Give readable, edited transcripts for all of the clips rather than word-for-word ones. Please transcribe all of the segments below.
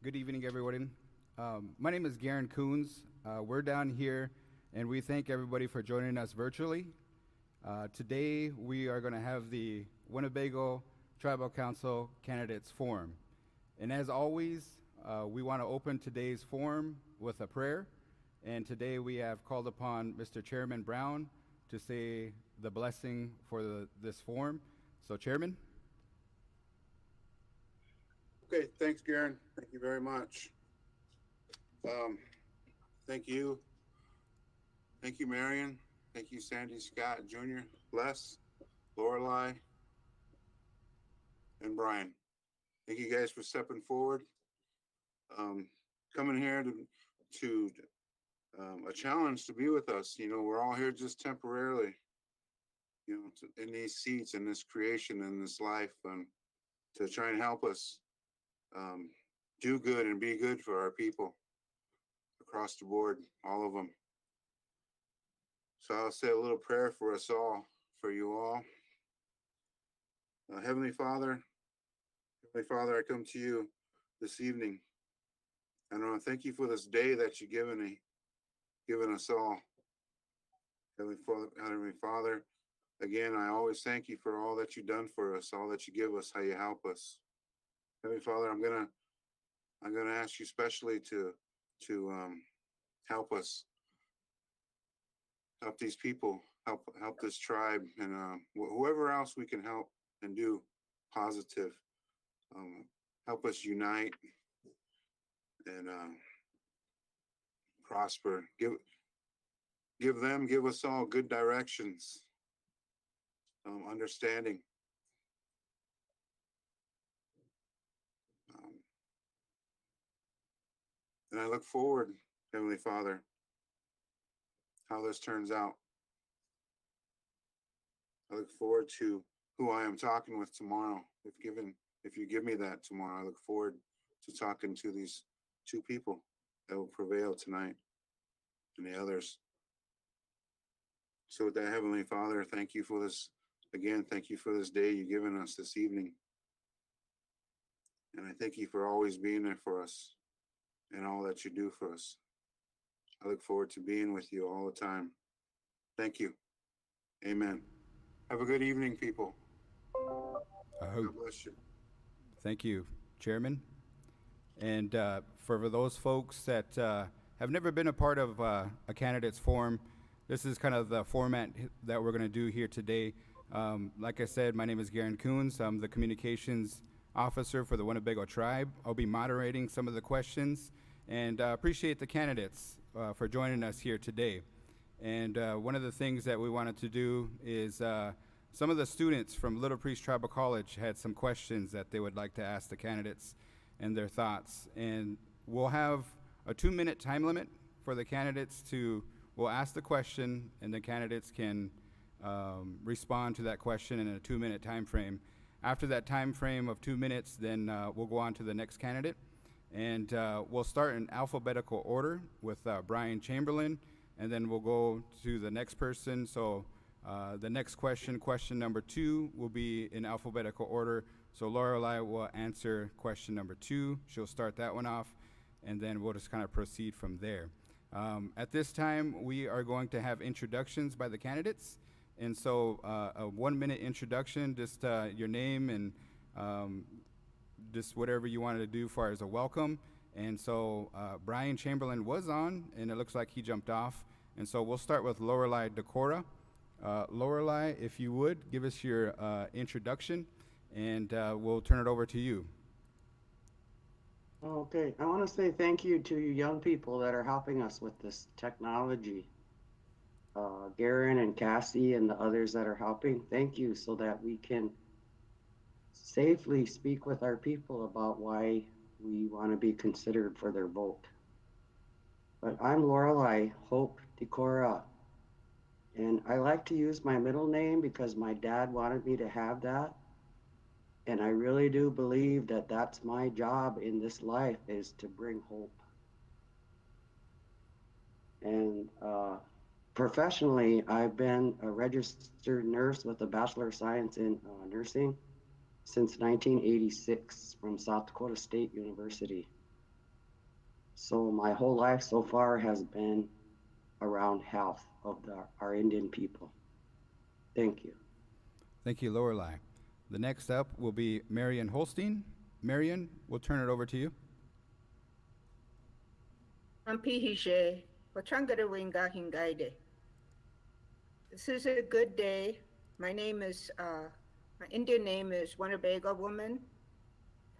Good evening, everybody. My name is Garen Coons. We're down here, and we thank everybody for joining us virtually. Today, we are going to have the Winnebago Tribal Council Candidates Forum. And as always, we want to open today's forum with a prayer. And today, we have called upon Mr. Chairman Brown to say the blessing for this forum. So, Chairman. Okay, thanks, Garen. Thank you very much. Thank you. Thank you, Marian. Thank you, Sandy Scott Jr., Les, LORELEI, and Brian. Thank you guys for stepping forward. Coming here to a challenge to be with us. You know, we're all here just temporarily, you know, in these seats, in this creation, in this life, to try and help us do good and be good for our people across the board, all of them. So I'll say a little prayer for us all, for you all. Heavenly Father, I come to you this evening. And I want to thank you for this day that you've given us all. Heavenly Father, again, I always thank you for all that you've done for us, all that you give us, how you help us. Heavenly Father, I'm gonna ask you specially to help us, help these people, help this tribe, and whoever else we can help and do positive. Help us unite and prosper. Give us all good directions, understanding. And I look forward, Heavenly Father, how this turns out. I look forward to who I am talking with tomorrow. If you give me that tomorrow, I look forward to talking to these two people that will prevail tonight and the others. So with that, Heavenly Father, thank you for this. Again, thank you for this day you've given us this evening. And I thank you for always being there for us and all that you do for us. I look forward to being with you all the time. Thank you. Amen. Have a good evening, people. God bless you. Thank you, Chairman. And for those folks that have never been a part of a candidates forum, this is kind of the format that we're going to do here today. Like I said, my name is Garen Coons. I'm the communications officer for the Winnebago tribe. I'll be moderating some of the questions, and appreciate the candidates for joining us here today. And one of the things that we wanted to do is some of the students from Little Priest Tribal College had some questions that they would like to ask the candidates and their thoughts. And we'll have a 2-minute time limit for the candidates we'll ask the question, and the candidates can respond to that question in a 2-minute time frame. After that time frame of 2 minutes, then we'll go on to the next candidate. And we'll start in alphabetical order with Brian Chamberlain, and then we'll go to the next person. So the next question number 2, will be in alphabetical order. So LORELEI will answer question number 2. She'll start that one off, and then we'll just kind of proceed from there. At this time, we are going to have introductions by the candidates. And so a 1-minute introduction, just your name and just whatever you wanted to do as far as a welcome. And so Brian Chamberlain was on, and it looks like he jumped off. And so we'll start with LORELEI DECORA. LORELEI, if you would, give us your introduction, and we'll turn it over to you. Okay, I want to say thank you to you young people that are helping us with this technology. Garen and Cassie and the others that are helping, thank you, so that we can safely speak with our people about why we want to be considered for their vote. But I'm LORELEI Hope DECORA, and I like to use my middle name because my dad wanted me to have that. And I really do believe that that's my job in this life, is to bring hope. And professionally, I've been a registered nurse with a Bachelor of Science in Nursing since 1986 from South Dakota State University. So my whole life so far has been around half of our Indian people. Thank you. Thank you, Lorelei. The next up will be Marian Holstein. Marian, we'll turn it over to you. Ampihije, Wachangara Hingaide. This is a good day. My Indian name is Winnebago woman,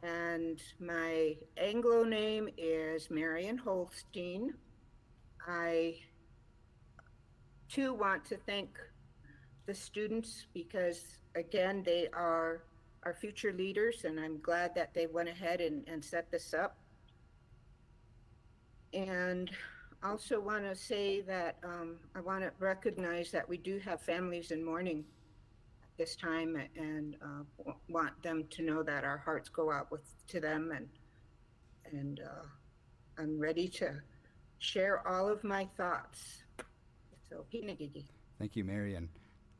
and my Anglo name is Marian Holstein. I too want to thank the students because, again, they are our future leaders, and I'm glad that they went ahead and set this up. And also want to say that I want to recognize that we do have families in mourning at this time, and want them to know that our hearts go out to them, and I'm ready to share all of my thoughts. So, Pinagigi. Thank you, Marian.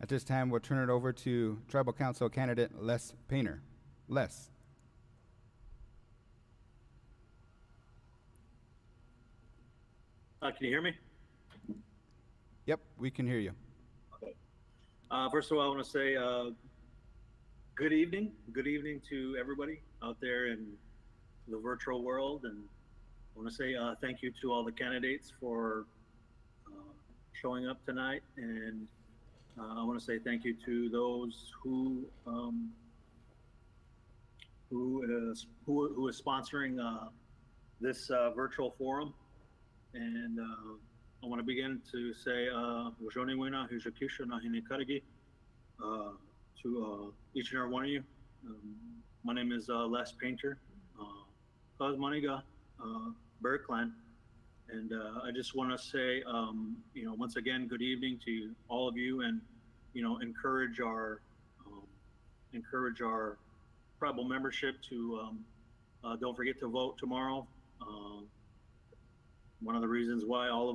At this time, we'll turn it over to Tribal Council candidate Les Painter. Les. Can you hear me? Yep, we can hear you. Okay. First of all, I want to say good evening. Good evening to everybody out there in the virtual world. And I want to say thank you to all the candidates for showing up tonight. And I want to say thank you to those who is sponsoring this virtual forum. And I want to begin to say to each and every one of you. My name is Les Painter, Cosmoniga, Bird Clan. And I just want to say, once again, good evening to all of you, and encourage our tribal membership to don't forget to vote tomorrow. One of the reasons why all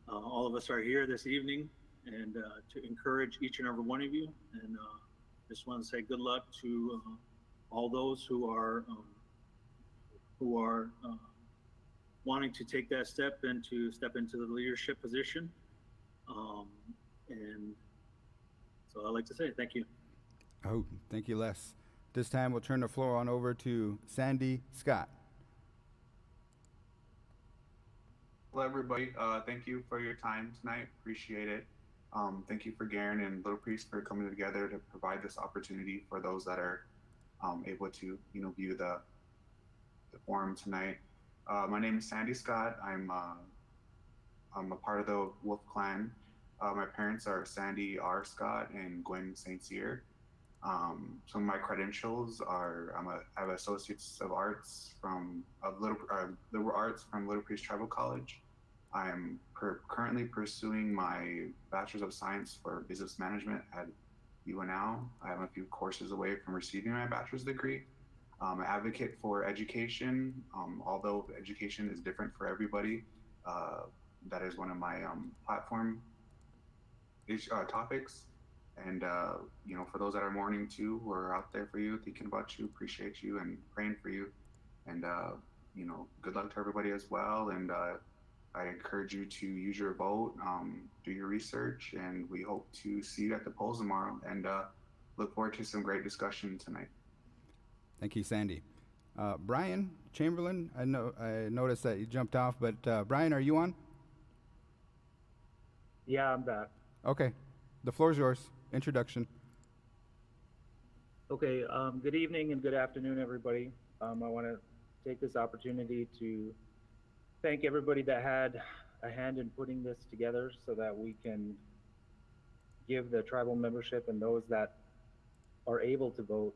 of us are here this evening, and to encourage each and every one of you, and just want to say good luck to all those who are wanting to take that step and to step into the leadership position. And so I'd like to say thank you. Oh, thank you, Les. This time, we'll turn the floor on over to Sandy Scott. Hello, everybody. Thank you for your time tonight. Appreciate it. Thank you for Garen and Little Priest for coming together to provide this opportunity for those that are able to, view the forum tonight. My name is Sandy Scott. I'm a part of the Wolf Clan. My parents are Sandy R. Scott and Gwen St. Cyr. Some of my credentials are I have Associates of Arts from Liberal Arts from Little Priest Tribal College. I am currently pursuing my Bachelor's of Science for Business Management at UNL. I am a few courses away from receiving my bachelor's degree. I advocate for education, although education is different for everybody. That is one of my platform topics. And, for those that are mourning too, we're out there for you, thinking about you, appreciate you, and praying for you. And, good luck to everybody as well. And I encourage you to use your vote, do your research, and we hope to see you at the polls tomorrow, and look forward to some great discussion tonight. Thank you, Sandy. Brian Chamberlain, I noticed that you jumped off, but Brian, are you on? Yeah, I'm back. Okay, the floor is yours. Introduction. Okay, good evening and good afternoon, everybody. I want to take this opportunity to thank everybody that had a hand in putting this together so that we can give the tribal membership and those that are able to vote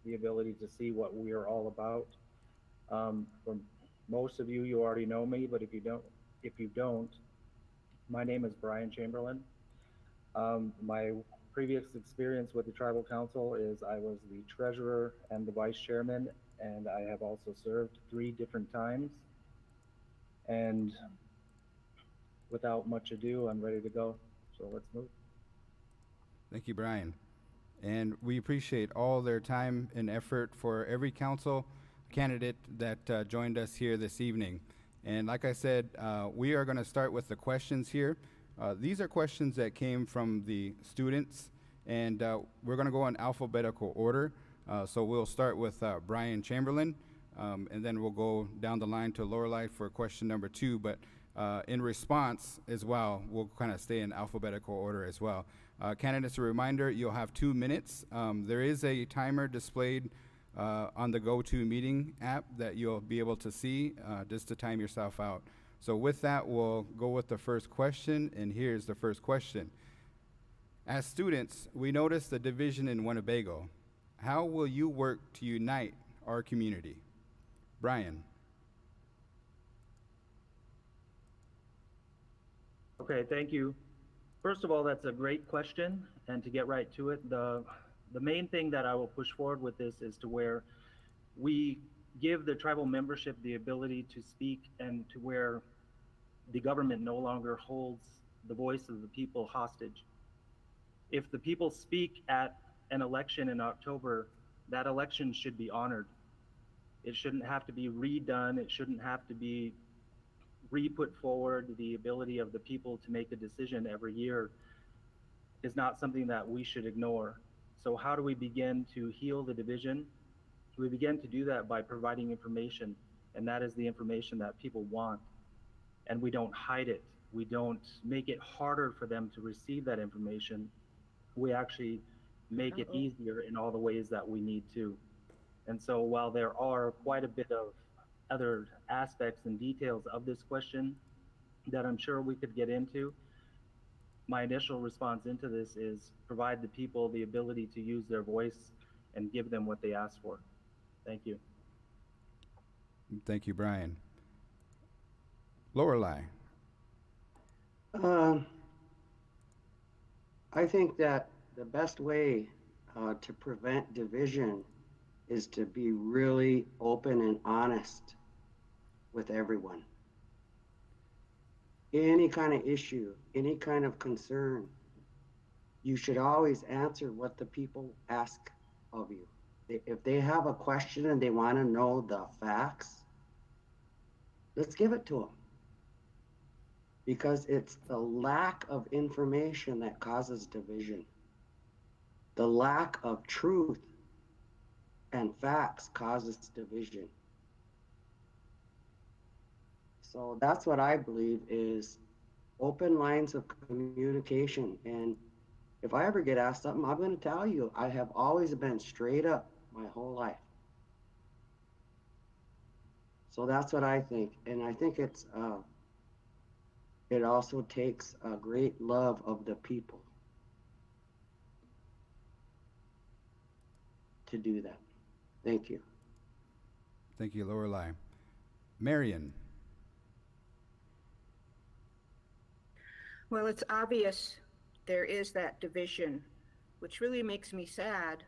the ability to see what we are all about. For most of you, you already know me, but if you don't, my name is Brian Chamberlain. My previous experience with the Tribal Council is I was the treasurer and the vice chairman, and I have also served 3 different times. And without much ado, I'm ready to go. So let's move. Thank you, Brian. And we appreciate all their time and effort for every council candidate that joined us here this evening. And like I said, we are going to start with the questions here. These are questions that came from the students, and we're going to go in alphabetical order. So we'll start with Brian Chamberlain, and then we'll go down the line to LORELEI for question number 2. But in response as well, we'll kind of stay in alphabetical order as well. Candidates, a reminder, you'll have 2 minutes. There is a timer displayed on the GoToMeeting app that you'll be able to see just to time yourself out. So with that, we'll go with the first question, and here's the first question. As students, we notice the division in Winnebago. How will you work to unite our community? Brian. Okay, thank you. First of all, that's a great question, and to get right to it, the main thing that I will push forward with this is to where we give the tribal membership the ability to speak, and to where the government no longer holds the voice of the people hostage. If the people speak at an election in October, that election should be honored. It shouldn't have to be redone. It shouldn't have to be re-put forward. The ability of the people to make a decision every year is not something that we should ignore. So how do we begin to heal the division? We begin to do that by providing information, and that is the information that people want. And we don't hide it. We don't make it harder for them to receive that information. We actually make it easier in all the ways that we need to. And so while there are quite a bit of other aspects and details of this question that I'm sure we could get into, my initial response into this is provide the people the ability to use their voice and give them what they ask for. Thank you. Thank you, Brian. LORELEI. I think that the best way to prevent division is to be really open and honest with everyone. Any kind of issue, any kind of concern, you should always answer what the people ask of you. If they have a question and they want to know the facts, let's give it to them. Because it's the lack of information that causes division. The lack of truth and facts causes division. So that's what I believe is open lines of communication. And if I ever get asked something, I'm going to tell you, I have always been straight up my whole life. So that's what I think. And I think it's, it also takes a great love of the people to do that. Thank you. Thank you, LORELEI. MARIAN. Well, it's obvious there is that division, which really makes me sad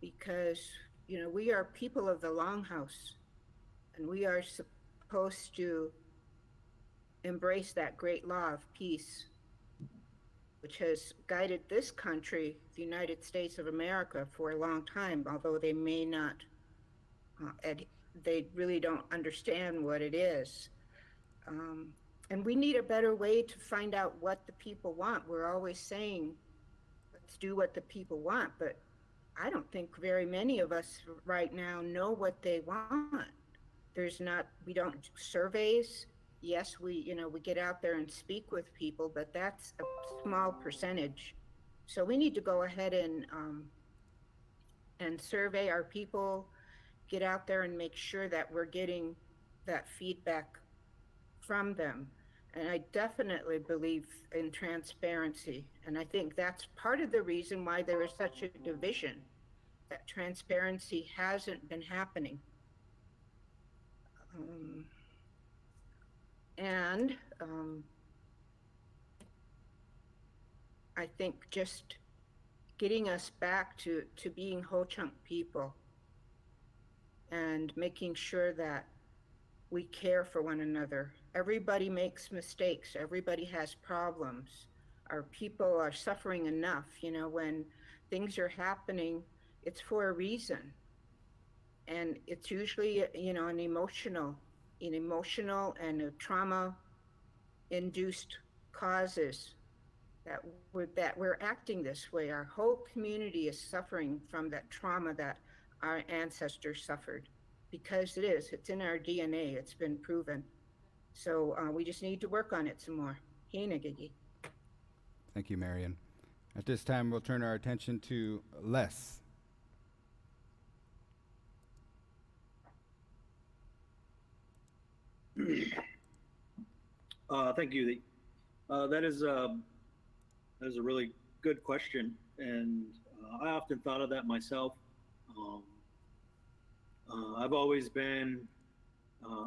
because, you know, we are people of the Longhouse, and we are supposed to embrace that great law of peace, which has guided this country, the United States of America, for a long time, although they may not, they really don't understand what it is. And we need a better way to find out what the people want. We're always saying, let's do what the people want, but I don't think very many of us right now know what they want. We don't surveys. Yes, we get out there and speak with people, but that's a small percentage. So we need to go ahead and survey our people, get out there and make sure that we're getting that feedback from them. And I definitely believe in transparency. And I think that's part of the reason why there is such a division, that transparency hasn't been happening. I think just getting us back to being Ho-Chunk people and making sure that we care for one another. Everybody makes mistakes. Everybody has problems. Our people are suffering enough. You know, when things are happening, it's for a reason. And it's usually, you know, an emotional in emotional and trauma-induced causes that we're acting this way. Our whole community is suffering from that trauma that our ancestors suffered, because it's in our DNA, it's been proven. So we just need to work on it some more. Hinagigi. Thank you, Marian. At this time, we'll turn our attention to Les. Thank you. That is a really good question, and I often thought of that myself. Um, I've always been,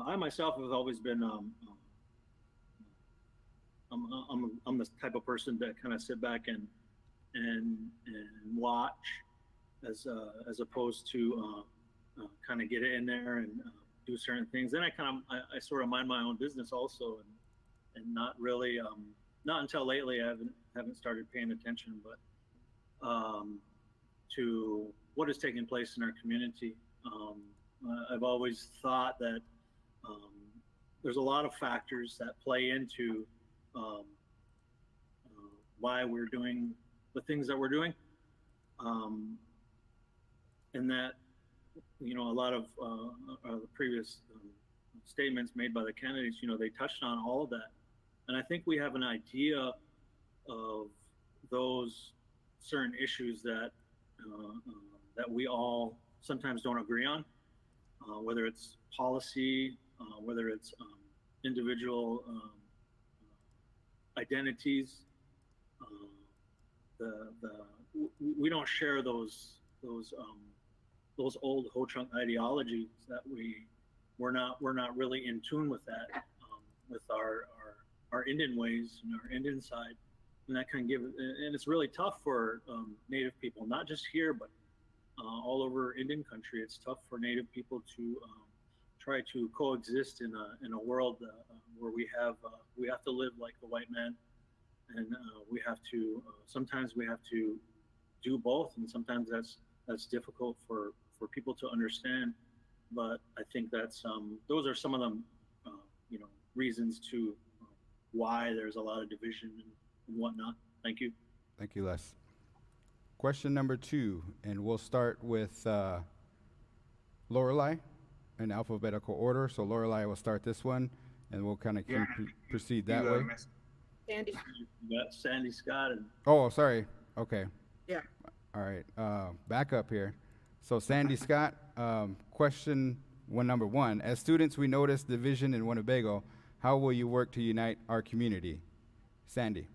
I myself have always been, I'm the type of person that kind of sit back and watch, as opposed to kind of get in there and do certain things. Then I sort of mind my own business also, and not really, not until lately I haven't started paying attention, but to what is taking place in our community. I've always thought that there's a lot of factors that play into why we're doing the things that we're doing, and that, you know, a lot of the previous statements made by the candidates, you know, they touched on all of that. And I think we have an idea of those certain issues that that we all sometimes don't agree on, whether it's policy, whether it's individual identities. We don't share those old ho-chunk ideologies, that we're not really in tune with that, with our Indian ways and our Indian side, and that can give, and it's really tough for Native people, not just here, but all over Indian country. It's tough for Native people to try to coexist in a world where we have to live like the white man, and we have to sometimes we have to do both, and sometimes that's difficult for people to understand. But I think that's those are some of them, you know, reasons to why there's a lot of division and whatnot. Thank you. Thank you, Les. Question number 2, and we'll start with LORELEI in alphabetical order. So LORELEI will start this one, and we'll kind of proceed that way. Sandy. You got Sandy Scott and Oh, sorry. Okay. Yeah. All right. Back up here. So Sandy Scott, question number 1. As students, we notice division in Winnebago. How will you work to unite our community? Sandy.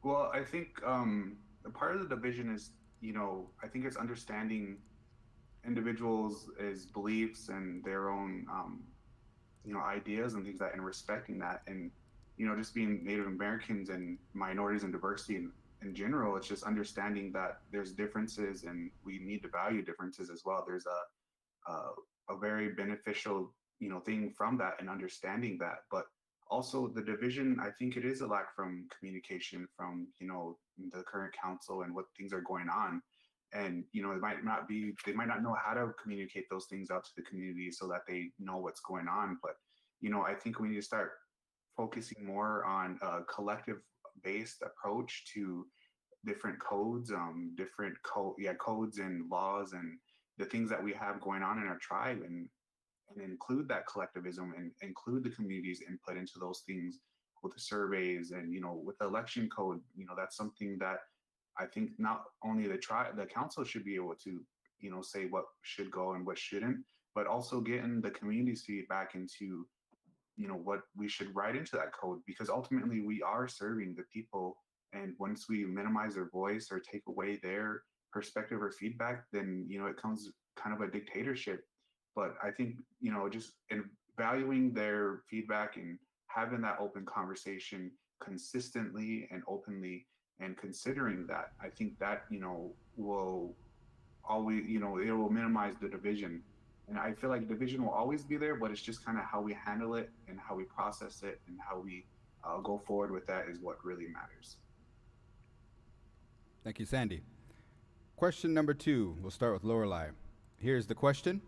Well, I think a part of the division is, you know, I think it's understanding individuals' beliefs and their own, you know, ideas and things like that, and respecting that. And, you know, just being Native Americans and minorities and diversity in general, it's just understanding that there's differences and we need to value differences as well. There's a very beneficial, you know, thing from that, and understanding that. But also the division, I think it is a lack from communication from, you know, the current council and what things are going on. And, you know, they might not know how to communicate those things out to the community so that they know what's going on. But, you know, I think we need to start focusing more on a collective based approach to different codes, codes and laws and the things that we have going on in our tribe, and include that collectivism and include the community's input into those things with the surveys. And, you know, with the election code, you know, that's something that I think not only the council should be able to, you know, say what should go and what shouldn't, but also getting the community's feedback into, you know, what we should write into that code, because ultimately we are serving the people. And once we minimize their voice or take away their perspective or feedback, then, you know, it comes kind of a dictatorship. But I think, you know, just in valuing their feedback and having that open conversation consistently and openly, and considering that, I think that, you know, will always, you know, it will minimize the division. And I feel like division will always be there, but it's just kind of how we handle it and how we process it and how we go forward with that is what really matters. Thank you, Sandy. Question number 2, we'll start with LORELEI. Here's the question.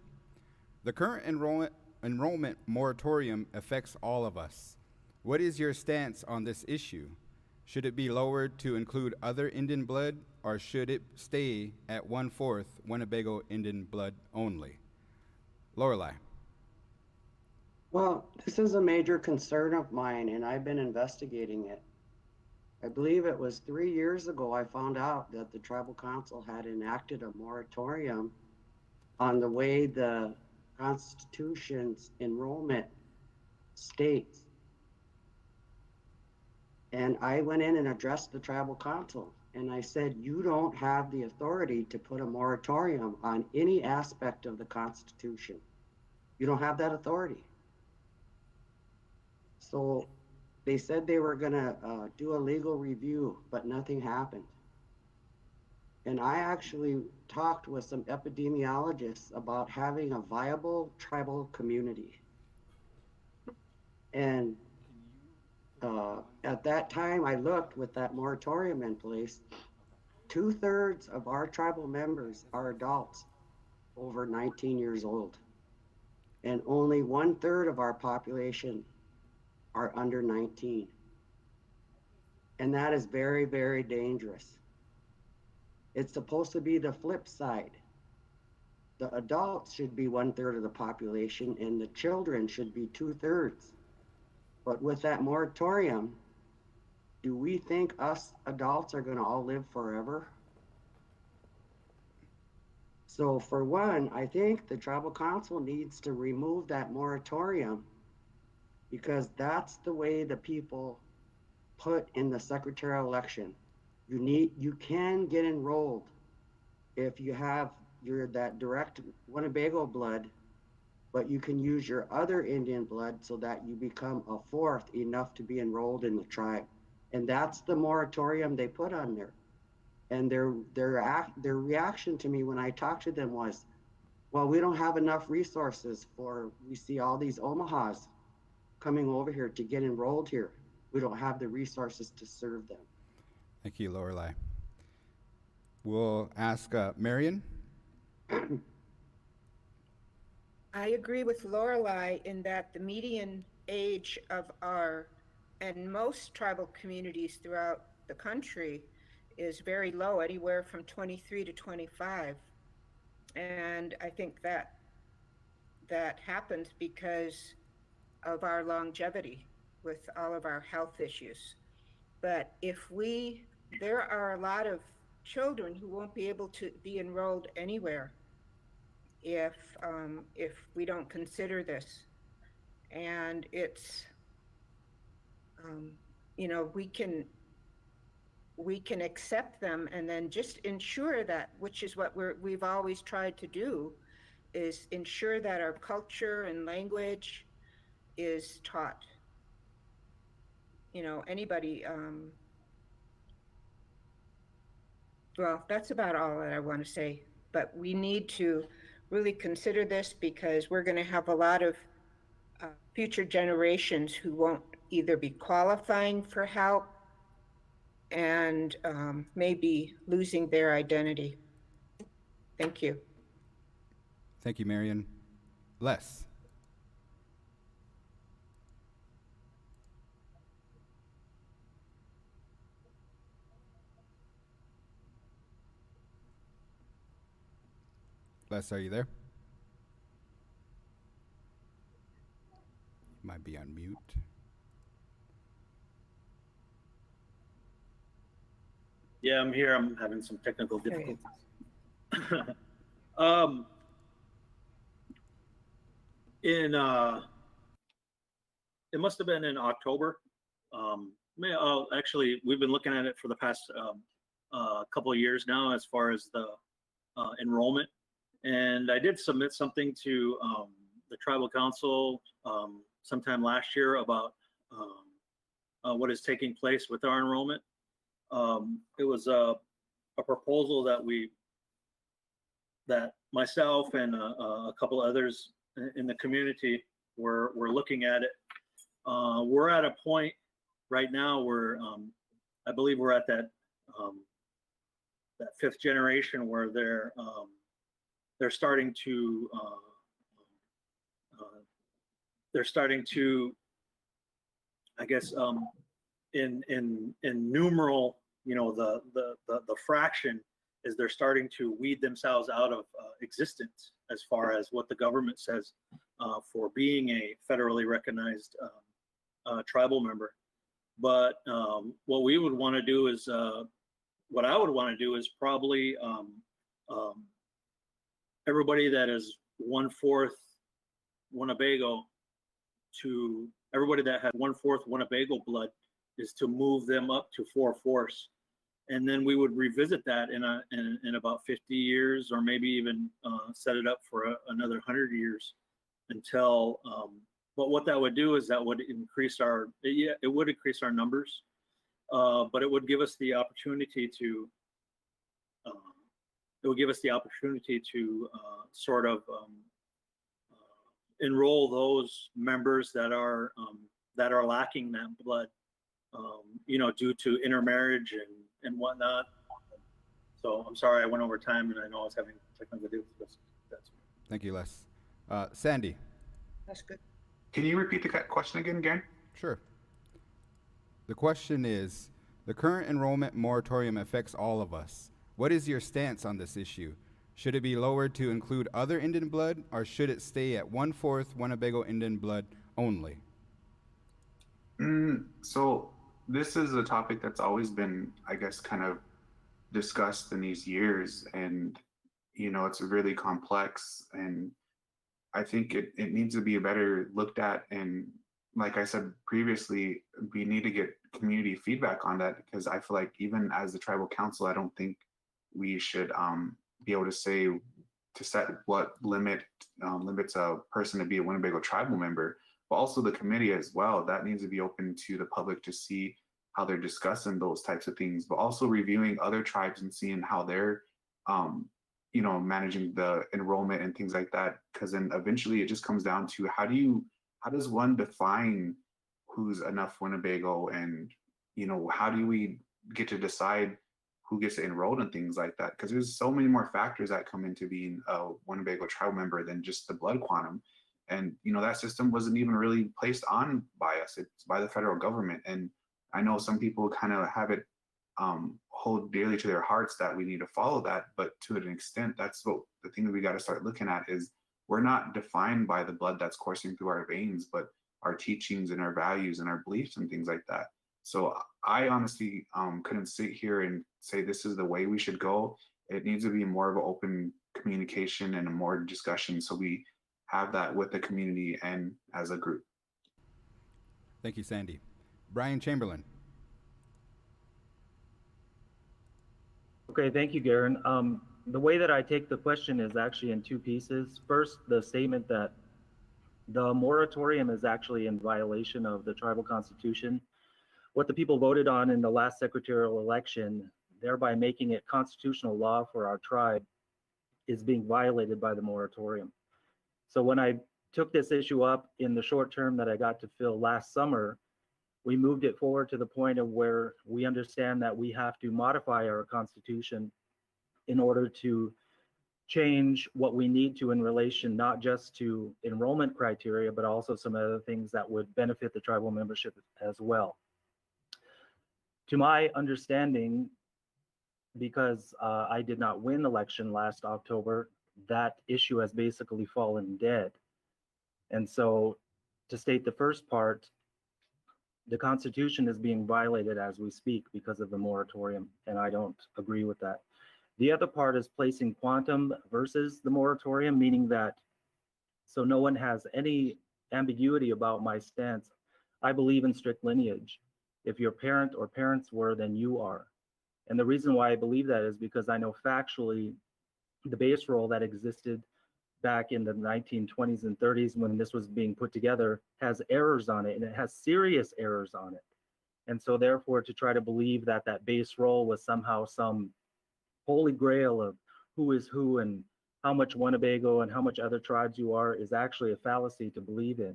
The current enrollment moratorium affects all of us. What is your stance on this issue? Should it be lowered to include other Indian blood, or should it stay at 1/4 Winnebago Indian blood only? LORELEI. Well, this is a major concern of mine, and I've been investigating it. I believe it was 3 years ago I found out that the tribal council had enacted a moratorium on the way the Constitution's enrollment states. And I went in and addressed the tribal council, and I said, you don't have the authority to put a moratorium on any aspect of the Constitution. You don't have that authority. So they said they were gonna do a legal review, but nothing happened. And I actually talked with some epidemiologists about having a viable tribal community. And at that time, I looked with that moratorium in place, 2/3 of our tribal members are adults over 19 years old. And only 1/3 of our population are under 19. And that is very, very dangerous. It's supposed to be the flip side. The adults should be 1/3 of the population and the children should be 2/3. But with that moratorium, do we think us adults are gonna all live forever? So for one, I think the tribal council needs to remove that moratorium, because that's the way the people put in the secretarial election. You can get enrolled if you have that direct Winnebago blood, but you can use your other Indian blood so that you become a 4th enough to be enrolled in the tribe. And that's the moratorium they put on there. And their reaction to me when I talked to them was, well, we don't have enough resources we see all these Omahas coming over here to get enrolled here. We don't have the resources to serve them. Thank you, LORELEI. We'll ask Marian. I agree with LORELEI in that the median age of and most tribal communities throughout the country is very low, anywhere from 23 to 25. And I think that happens because of our longevity with all of our health issues. But there are a lot of children who won't be able to be enrolled anywhere if we don't consider this. And it's, we can accept them and then just ensure that, which is what we've always tried to do, is ensure that our culture and language is taught. Anybody, well, that's about all that I want to say, but we need to really consider this, because we're going to have a lot of future generations who won't either be qualifying for help and maybe losing their identity. Thank you. Thank you, Marian. Les. Les, are you there? Might be on mute. Yeah, I'm here. I'm having some technical difficulties. It must have been in October. Actually, we've been looking at it for the past couple of years now, as far as the enrollment. And I did submit something to the tribal council sometime last year about what is taking place with our enrollment. It was a proposal that myself and a couple others in the community were looking at it. We're at a point right now where I believe we're at that 5th generation where they're starting to they're starting to, I guess, in numeral, the fraction is they're starting to weed themselves out of existence as far as what the government says for being a federally recognized tribal member. But what we would want to do is, what I would want to do is probably everybody that is 1/4 Winnebago to everybody that had 1/4 Winnebago blood is to move them up to 4/4, and then we would revisit that in about 50 years, or maybe even set it up for another 100 years until. But what that would do is that would increase it would increase our numbers, but it would give us the opportunity to. It would give us the opportunity to sort of enroll those members that are lacking that blood, due to intermarriage and whatnot. So I'm sorry I went over time, and I know I was having technical difficulties. Thank you, Les. Sandy. That's good. Can you repeat the question again, Garen? Sure. The question is, the current enrollment moratorium affects all of us. What is your stance on this issue? Should it be lowered to include other Indian blood, or should it stay at 1/4 Winnebago Indian blood only? So this is a topic that's always been, I guess, kind of discussed in these years, and it's really complex, and I think it needs to be better looked at. And like I said previously, we need to get community feedback on that, because I feel like even as the tribal council, I don't think we should be able to say to set what limits a person to be a Winnebago tribal member, but also the committee as well. That needs to be open to the public to see how they're discussing those types of things, but also reviewing other tribes and seeing how they're managing the enrollment and things like that. Because then eventually it just comes down to how does one define who's enough Winnebago, and how do we get to decide who gets enrolled and things like that? Because there's so many more factors that come into being a Winnebago tribal member than just the blood quantum. And that system wasn't even really placed on by us. It's by the federal government. And I know some people kind of have it hold dearly to their hearts that we need to follow that, but to an extent, that's what the thing that we got to start looking at is we're not defined by the blood that's coursing through our veins, but our teachings and our values and our beliefs and things like that. So I honestly couldn't sit here and say this is the way we should go. It needs to be more of an open communication and a more discussion, so we have that with the community and as a group. Thank you, Sandy. Brian Chamberlain. Okay, thank you, Garen. The way that I take the question is actually in two pieces. First, the statement that the moratorium is actually in violation of the tribal constitution. What the people voted on in the last secretarial election, thereby making it constitutional law for our tribe, is being violated by the moratorium. So when I took this issue up in the short term that I got to fill last summer, we moved it forward to the point of where we understand that we have to modify our constitution in order to change what we need to in relation not just to enrollment criteria, but also some other things that would benefit the tribal membership as well. To my understanding, because I did not win the election last October, that issue has basically fallen dead. And so to state the first part, the Constitution is being violated as we speak because of the moratorium, and I don't agree with that. The other part is placing quantum versus the moratorium, meaning that so no one has any ambiguity about my stance. I believe in strict lineage. If your parent or parents were, then you are. And the reason why I believe that is because I know factually the base roll that existed back in the 1920s and 30s when this was being put together has errors on it, and it has serious errors on it. And so therefore, to try to believe that that base roll was somehow some holy grail of who is who and how much Winnebago and how much other tribes you are is actually a fallacy to believe in.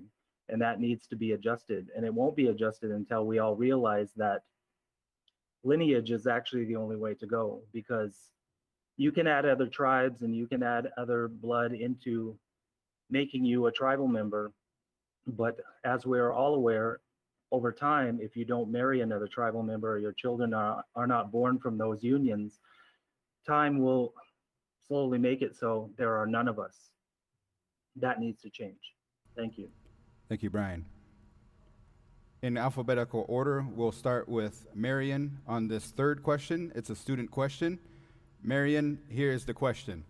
And that needs to be adjusted. And it won't be adjusted until we all realize that lineage is actually the only way to go, because you can add other tribes and you can add other blood into making you a tribal member, But as we're all aware, over time, if you don't marry another tribal member or your children are not born from those unions, time will slowly make it so there are none of us. That needs to change. Thank you. Thank you, Brian. In alphabetical order, we'll start with Marian on this third question. It's a student question. Marian, here is the question.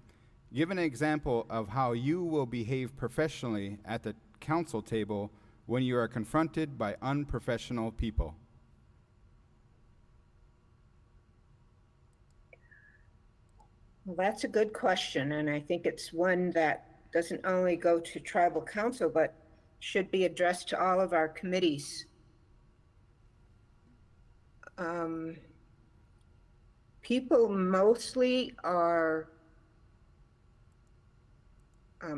Give an example of how you will behave professionally at the council table when you are confronted by unprofessional people. Well, that's a good question, and I think it's one that doesn't only go to tribal council, but should be addressed to all of our committees. People mostly are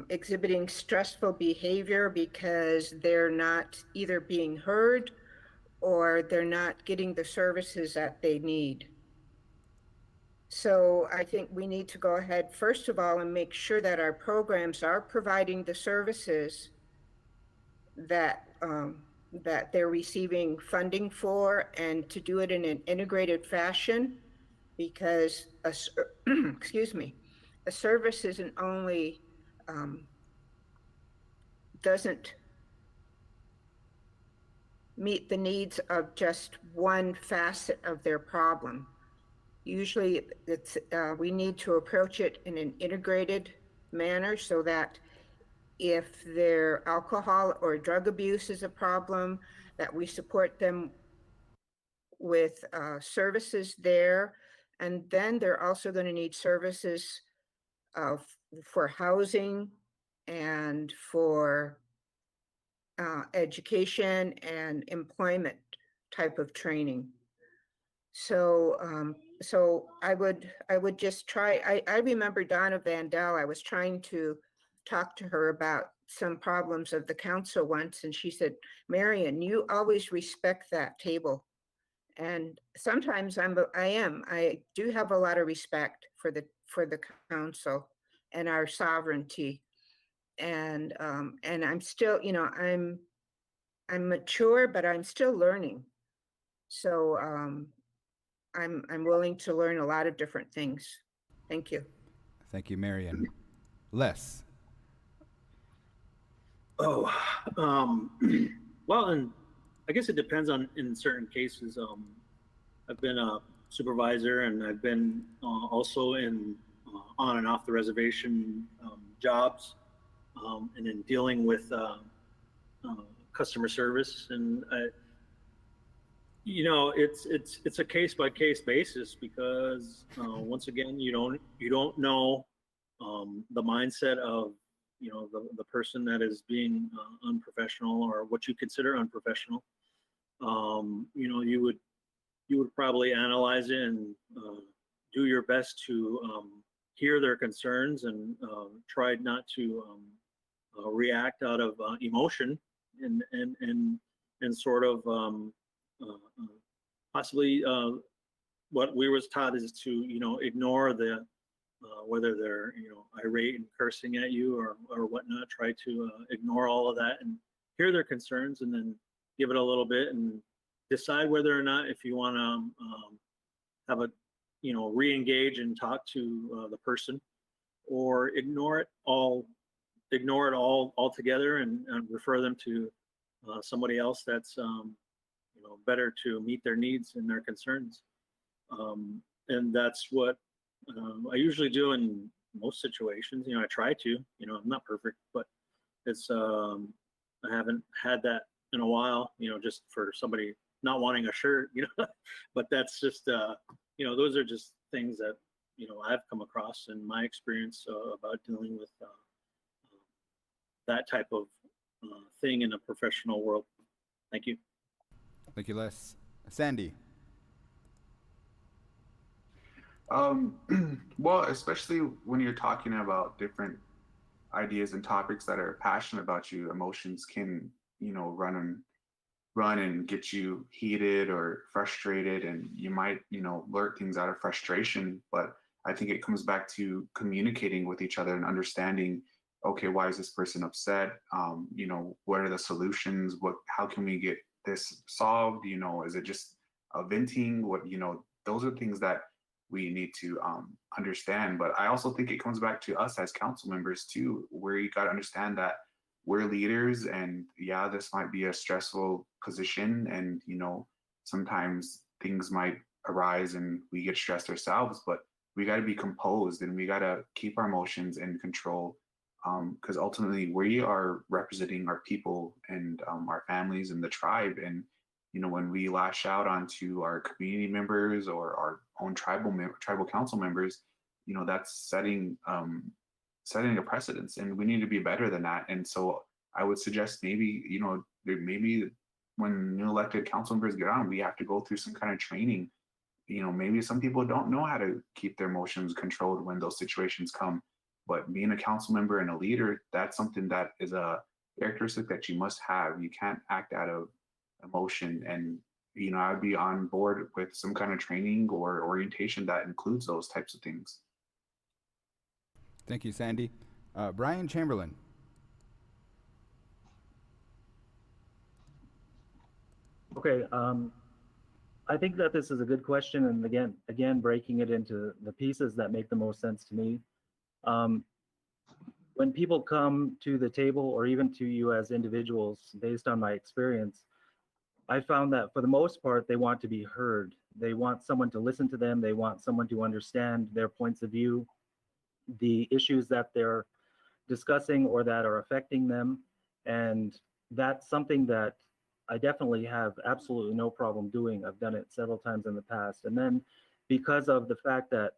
exhibiting stressful behavior because they're not either being heard or they're not getting the services that they need. So I think we need to go ahead, first of all, and make sure that our programs are providing the services that that they're receiving funding for, and to do it in an integrated fashion, because excuse me, a service isn't only doesn't meet the needs of just one facet of their problem. Usually it's we need to approach it in an integrated manner, so that if their alcohol or drug abuse is a problem, that we support them with services there. And then they're also going to need services for housing and for education and employment type of training. So so I would just try, I remember Donna Vandell, I was trying to talk to her about some problems of the council once, and she said, Marian, you always respect that table. And sometimes I do have a lot of respect for the council and our sovereignty. And I'm still, you know, I'm mature, but I'm still learning. So I'm willing to learn a lot of different things. Thank you. Thank you, Marian. Les. Oh, well, and I guess it depends on, in certain cases. I've been a supervisor, and I've been also in on and off the reservation jobs, and in dealing with customer service. And you know, it's a case by case basis, because once again, you don't know the mindset of, you know, the person that is being unprofessional, or what you consider unprofessional. You know, you would probably analyze it and do your best to hear their concerns, and try not to react out of emotion, and sort of possibly what we was taught is to, you know, ignore the whether they're, you know, irate and cursing at you or whatnot. Try to ignore all of that and hear their concerns, and then give it a little bit and decide whether or not, if you want to have a, you know, re-engage and talk to the person, or ignore it all altogether, and refer them to somebody else that's you know, better to meet their needs and their concerns. And that's what I usually do in most situations. You know, I try to, you know, I'm not perfect, but it's I haven't had that in a while, you know, just for somebody not wanting a shirt, you know. But that's just you know, those are just things that, you know, I've come across in my experience about dealing with that type of thing in a professional world. Thank you. Thank you, Les. Sandy. Well, especially when you're talking about different ideas and topics that are passionate about you, emotions can, you know, run and get you heated or frustrated, and you might, you know, blurt things out of frustration. But I think it comes back to communicating with each other and understanding okay, why is this person upset? You know, what are the solutions? How can we get this solved? You know, is it just a venting? Those are things that we need to understand. But I also think it comes back to us as council members too, where you got to understand that we're leaders, and yeah, this might be a stressful position, and sometimes things might arise and we get stressed ourselves, but we got to be composed and we got to keep our emotions in control, because ultimately we are representing our people and our families and the tribe. And when we lash out onto our community members or our own tribal council members, that's setting a precedence, and we need to be better than that. And so I would suggest maybe maybe when new elected council members get on, we have to go through some kind of training. Maybe some people don't know how to keep their emotions controlled when those situations come, but being a council member and a leader, that's something that is a characteristic that you must have. You can't act out of emotion. And I'd be on board with some kind of training or orientation that includes those types of things. Thank you, Sandy. Brian Chamberlain. Okay, I think that this is a good question, and again, breaking it into the pieces that make the most sense to me. When people come to the table, or even to you as individuals, based on my experience, I found that for the most part, they want to be heard. They want someone to listen to them. They want someone to understand their points of view, the issues that they're discussing or that are affecting them. And that's something that I definitely have absolutely no problem doing. I've done it several times in the past. And then because of the fact that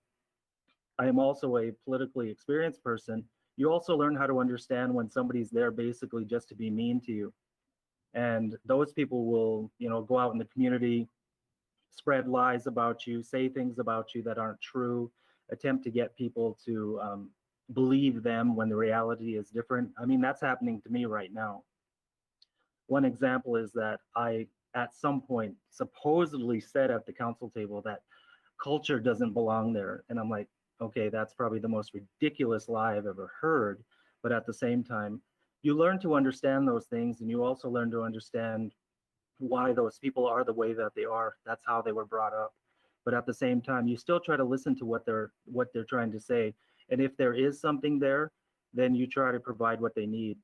I am also a politically experienced person, you also learn how to understand when somebody's there basically just to be mean to you. And those people will, go out in the community, spread lies about you, say things about you that aren't true, attempt to get people to believe them when the reality is different. I mean, that's happening to me right now. One example is that I, at some point, supposedly said at the council table that culture doesn't belong there. And I'm like, okay, that's probably the most ridiculous lie I've ever heard. But at the same time, you learn to understand those things, and you also learn to understand why those people are the way that they are. That's how they were brought up. But at the same time, you still try to listen to what they're trying to say. And if there is something there, then you try to provide what they need.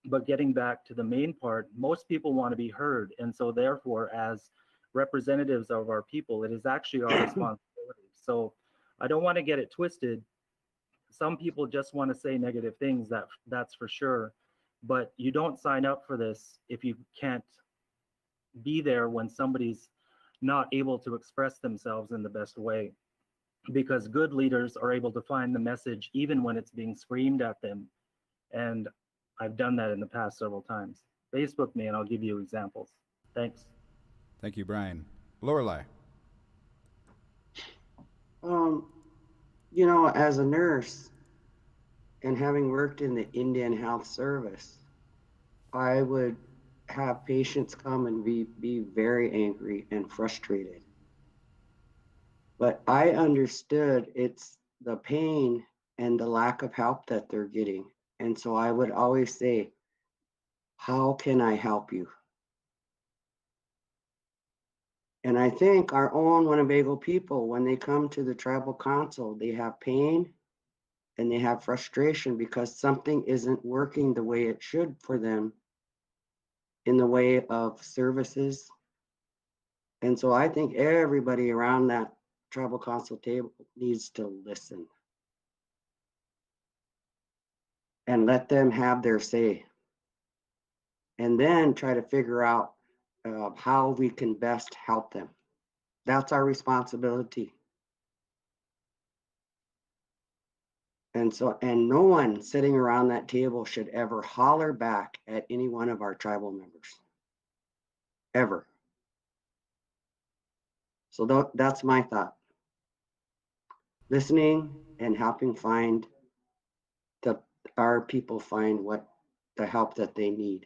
But getting back to the main part, most people want to be heard. And so therefore, as representatives of our people, it is actually our responsibility. So I don't want to get it twisted. Some people just want to say negative things, that's for sure. But you don't sign up for this if you can't be there when somebody's not able to express themselves in the best way. Because good leaders are able to find the message even when it's being screamed at them. And I've done that in the past several times. Facebook me and I'll give you examples. Thanks. Thank you, Brian. LORELEI. As a nurse and having worked in the Indian Health Service, I would have patients come and be very angry and frustrated. But I understood it's the pain and the lack of help that they're getting. And so I would always say, how can I help you? And I think our own Winnebago people, when they come to the tribal council, they have pain and they have frustration because something isn't working the way it should for them in the way of services. And so I think everybody around that tribal council table needs to listen and let them have their say. And then try to figure out how we can best help them. That's our responsibility. And no one sitting around that table should ever holler back at any one of our tribal members, ever. So that's my thought. Listening and helping our people find what the help that they need.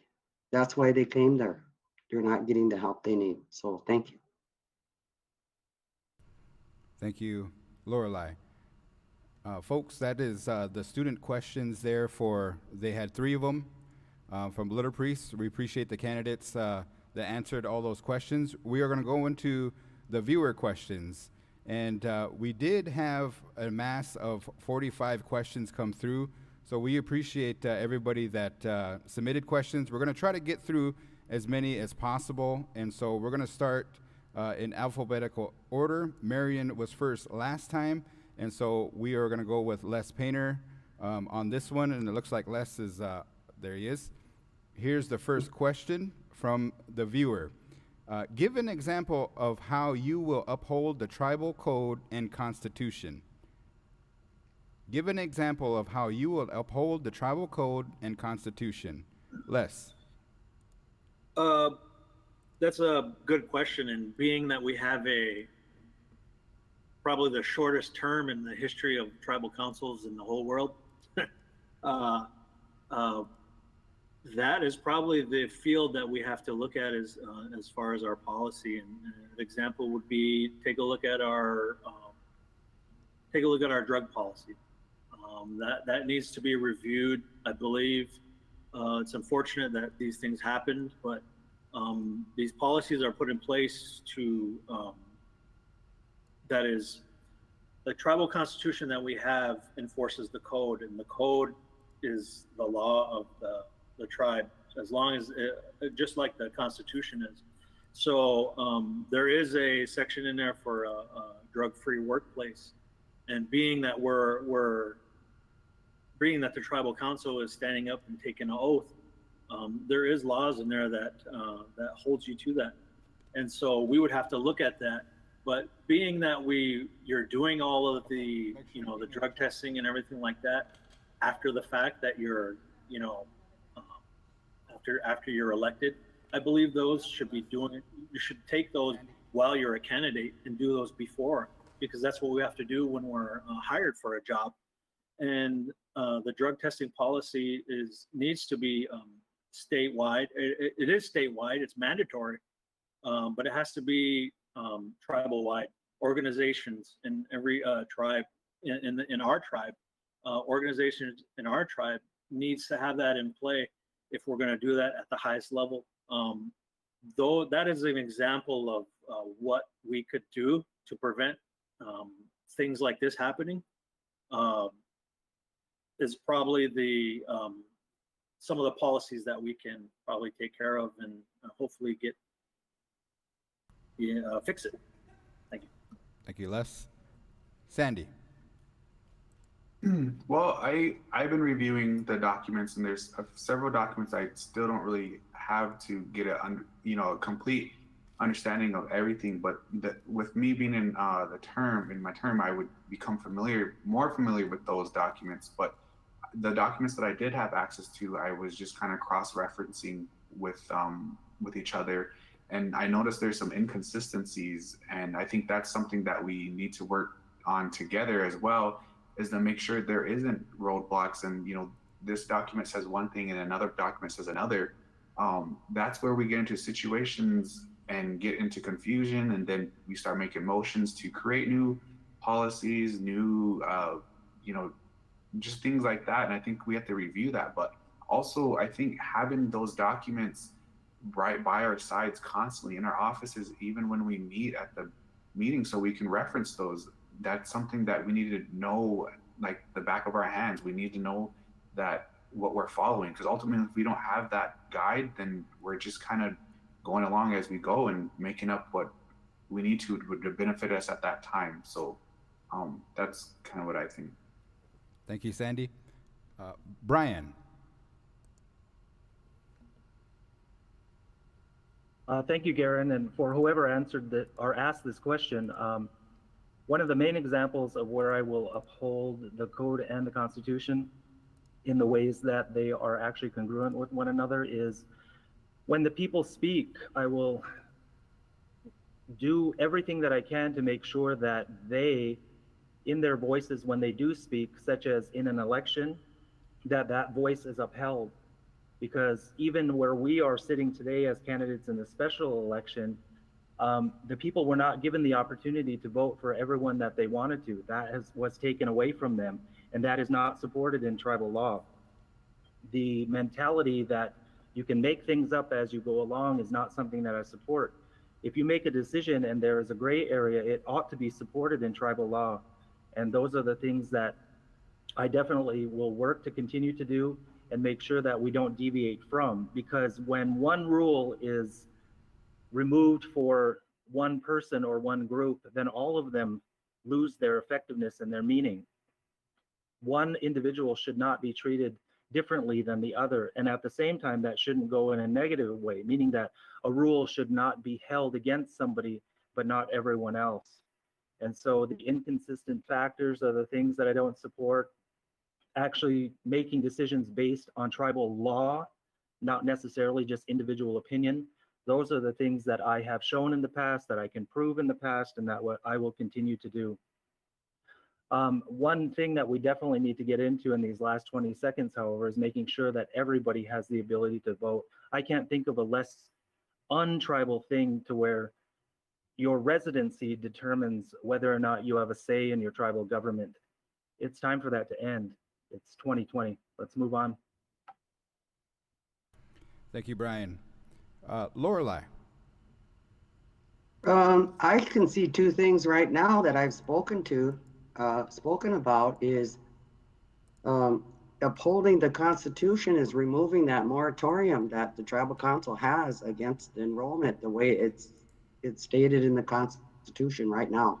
That's why they came there. They're not getting the help they need. So thank you. Thank you, LORELEI. Folks, that is the student questions there for, they had 3 of them from Little Priest. We appreciate the candidates that answered all those questions. We are going to go into the viewer questions. And we did have a mass of 45 questions come through. So we appreciate everybody that submitted questions. We're going to try to get through as many as possible. And so we're going to start in alphabetical order. Marian was first last time. And so we are going to go with Les Painter on this one. And it looks like Les is, there he is. Here's the first question from the viewer. Give an example of how you will uphold the tribal code and constitution. Give an example of how you will uphold the tribal code and constitution. Les. That's a good question. And being that we have probably the shortest term in the history of tribal councils in the whole world, that is probably the field that we have to look at as far as our policy. And an example would be take a look at our drug policy. That needs to be reviewed. I believe it's unfortunate that these things happened, but these policies are put in place to that is the tribal constitution that we have enforces the code, and the code is the law of the tribe, as long as just like the constitution is. So there is a section in there for a drug-free workplace, and being that the tribal council is standing up and taking an oath, there is laws in there that holds you to that. And so we would have to look at that. But being that you're doing all of the, the drug testing and everything like that after the fact that you're, after you're elected, I believe those should be doing it. You should take those while you're a candidate and do those before, because that's what we have to do when we're hired for a job. And the drug testing policy needs to be statewide. It is statewide, it's mandatory, but it has to be tribal-wide. Organizations in every tribe, in our tribe, organizations in our tribe needs to have that in play if we're going to do that at the highest level. Though that is an example of what we could do to prevent things like this happening, is probably some of the policies that we can probably take care of and hopefully fix it. Thank you. Thank you, Les. Sandy. Well, I've been reviewing the documents, and there's several documents I still don't really have to get a complete understanding of everything. But with me being in my term, I would become more familiar with those documents. But the documents that I did have access to, I was just kind of cross-referencing with each other, and I noticed there's some inconsistencies, and I think that's something that we need to work on together as well, is to make sure there isn't roadblocks and this document says one thing and another document says another. That's where we get into situations and get into confusion, and then we start making motions to create new policies, new just things like that. And I think we have to review that. But also, I think having those documents right by our sides constantly in our offices, even when we meet at the meeting, so we can reference those, that's something that we need to know like the back of our hands. We need to know that what we're following, because ultimately if we don't have that guide, then we're just kind of going along as we go and making up what we need to would benefit us at that time. So that's kind of what I think. Thank you, Sandy. Brian. Thank you, Garen, and for whoever answered or asked this question. One of the main examples of where I will uphold the code and the Constitution in the ways that they are actually congruent with one another is when the people speak, I will do everything that I can to make sure that they, in their voices when they do speak, such as in an election, that voice is upheld. Because even where we are sitting today as candidates in the special election, The people were not given the opportunity to vote for everyone that they wanted to. Was taken away from them, and that is not supported in tribal law. The mentality that you can make things up as you go along is not something that I support. If you make a decision and there is a gray area, it ought to be supported in tribal law. And those are the things that I definitely will work to continue to do and make sure that we don't deviate from, because when one rule is removed for one person or one group, then all of them lose their effectiveness and their meaning. One individual should not be treated differently than the other. And at the same time, that shouldn't go in a negative way, meaning that a rule should not be held against somebody, but not everyone else. And so the inconsistent factors are the things that I don't support. Actually making decisions based on tribal law, not necessarily just individual opinion. Those are the things that I have shown in the past, that I can prove in the past, and that what I will continue to do. One thing that we definitely need to get into in these last 20 seconds, however, is making sure that everybody has the ability to vote. I can't think of a less untribal thing to where your residency determines whether or not you have a say in your tribal government. It's time for that to end. It's 2020. Let's move on. Thank you, Brian. LORELEI. I can see two things right now that I've spoken about is upholding the Constitution is removing that moratorium that the tribal council has against enrollment, the way it's stated in the Constitution right now.